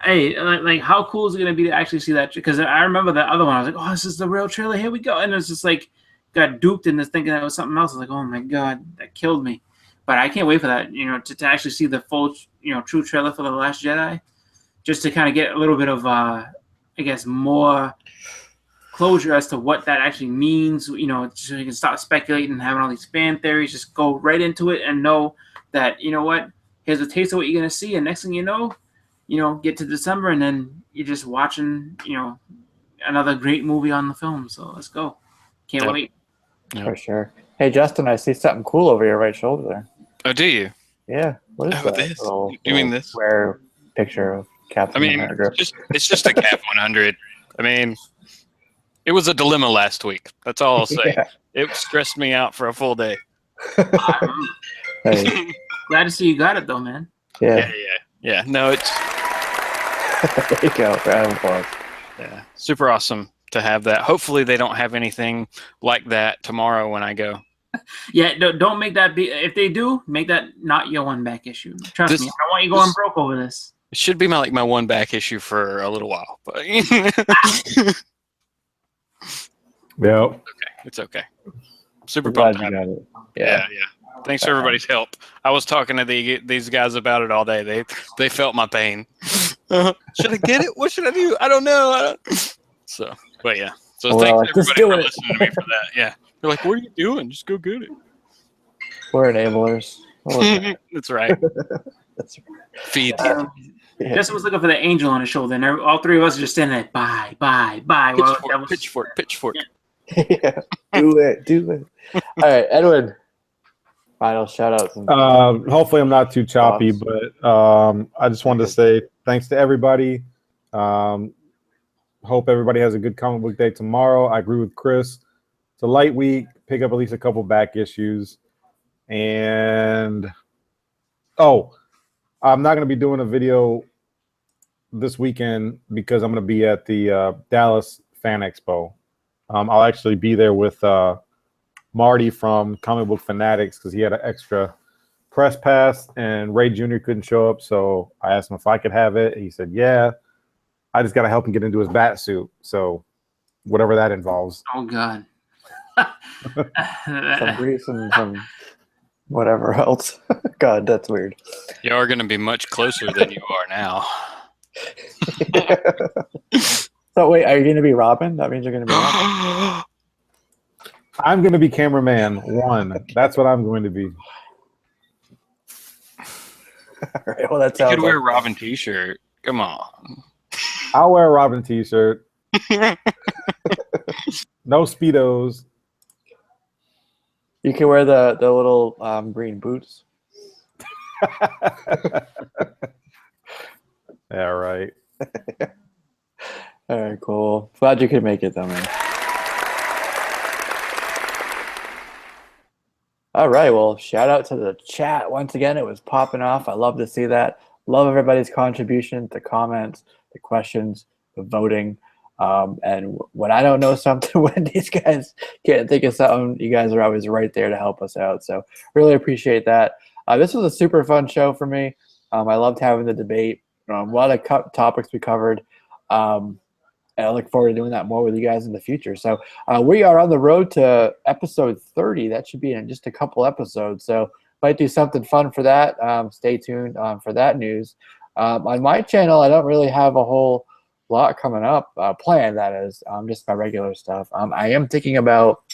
hey, like how cool is it gonna be to actually see that? Because I remember that other one. I was like, oh, this is the real trailer. Here we go. And it's just like got duped into thinking that was something else. I was like, oh my god, that killed me. But I can't wait for that. To actually see the full, true trailer for The Last Jedi, just to kind of get a little bit of, I guess, more closure as to what that actually means. So you can stop speculating and having all these fan theories. Just go right into it and know that what. Here's a taste of what you're gonna see, and next thing you know, get to December, and then you're just watching, another great movie on the film. So let's go. Can't wait.
Yep. For sure. Hey, Justin, I see something cool over your right shoulder there.
Oh, do you?
Yeah. What is that?
This?
Little
You mean this?
Square picture of Captain America.
It's just a Cap 100. I mean, it was a dilemma last week. That's all I'll say. Yeah. It stressed me out for a full day.
Hey.
Glad to see you got it though, man.
Yeah. No, it's
there you go. Round of applause.
Yeah, super awesome to have that. Hopefully, they don't have anything like that tomorrow when I go.
Yeah, don't make that be. If they do, make that not your one back issue. Trust me, I don't want you going broke over this.
It should be my one back issue for a little while, but it's okay. Super pumped.
You got it.
Yeah. Thanks for everybody's help. I was talking to these guys about it all day. They felt my pain. Should I get it? What should I do? I don't know. So, but yeah. So thanks everybody for listening to me for that. Yeah. They're like, what are you doing? Just go get it.
We're enablers.
That's right.
That's right.
Feed them.
Justin was looking for the angel on his shoulder, and all three of us are just standing there. Bye.
Pitchfork.
Yeah. Do it. All right, Edwin. Final shout outs.
Hopefully I'm not too choppy, but I just wanted to say thanks to everybody. Hope everybody has a good comic book day tomorrow. I agree with Chris. It's a light week. Pick up at least a couple back issues. And I'm not going to be doing a video this weekend because I'm going to be at the Dallas Fan Expo. I'll actually be there with Marty from Comic Book Fanatics because he had an extra press pass and Ray Jr. couldn't show up. So I asked him if I could have it. He said, yeah. I just got to help him get into his bat suit. So whatever that involves.
Oh, God.
Some grease and some whatever else. God, that's weird.
You are going to be much closer than you are now.
So wait, are you going to be Robin? That means you're going to be Robin.
I'm going to be cameraman 1. That's what I'm going to be.
All right, well, that sounds.
You could wear a Robin t-shirt. Come on.
I'll wear a Robin t-shirt. No Speedos.
You can wear the little green boots.
Yeah, right.
All right, cool. Glad you could make it though, man. All right, well, shout out to the chat once again. It was popping off. I love to see that. Love everybody's contribution, the comments, the questions, the voting. And when I don't know something, when these guys can't think of something, you guys are always right there to help us out. So really appreciate that. This was a super fun show for me. I loved having the debate. A lot of topics we covered. And I look forward to doing that more with you guys in the future. So we are on the road to episode 30. That should be in just a couple episodes. So might do something fun for that. Stay tuned for that news. On my channel, I don't really have a whole lot coming up planned, that is, just my regular stuff. I am thinking about,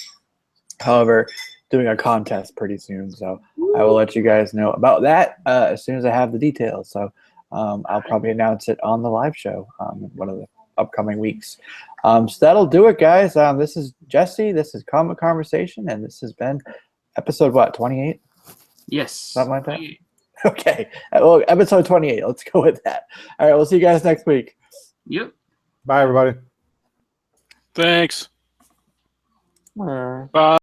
however, doing a contest pretty soon. So I will let you guys know about that as soon as I have the details. So I'll probably announce it on the live show one of the upcoming weeks. So that'll do it, guys. This is Jesse. This is Comic Conversation, and this has been episode, what, 28?
Yes.
Something like that? Okay. Well, episode 28. Let's go with that. All right, we'll see you guys next week.
Yep.
Bye, everybody.
Thanks.
Bye.
Bye.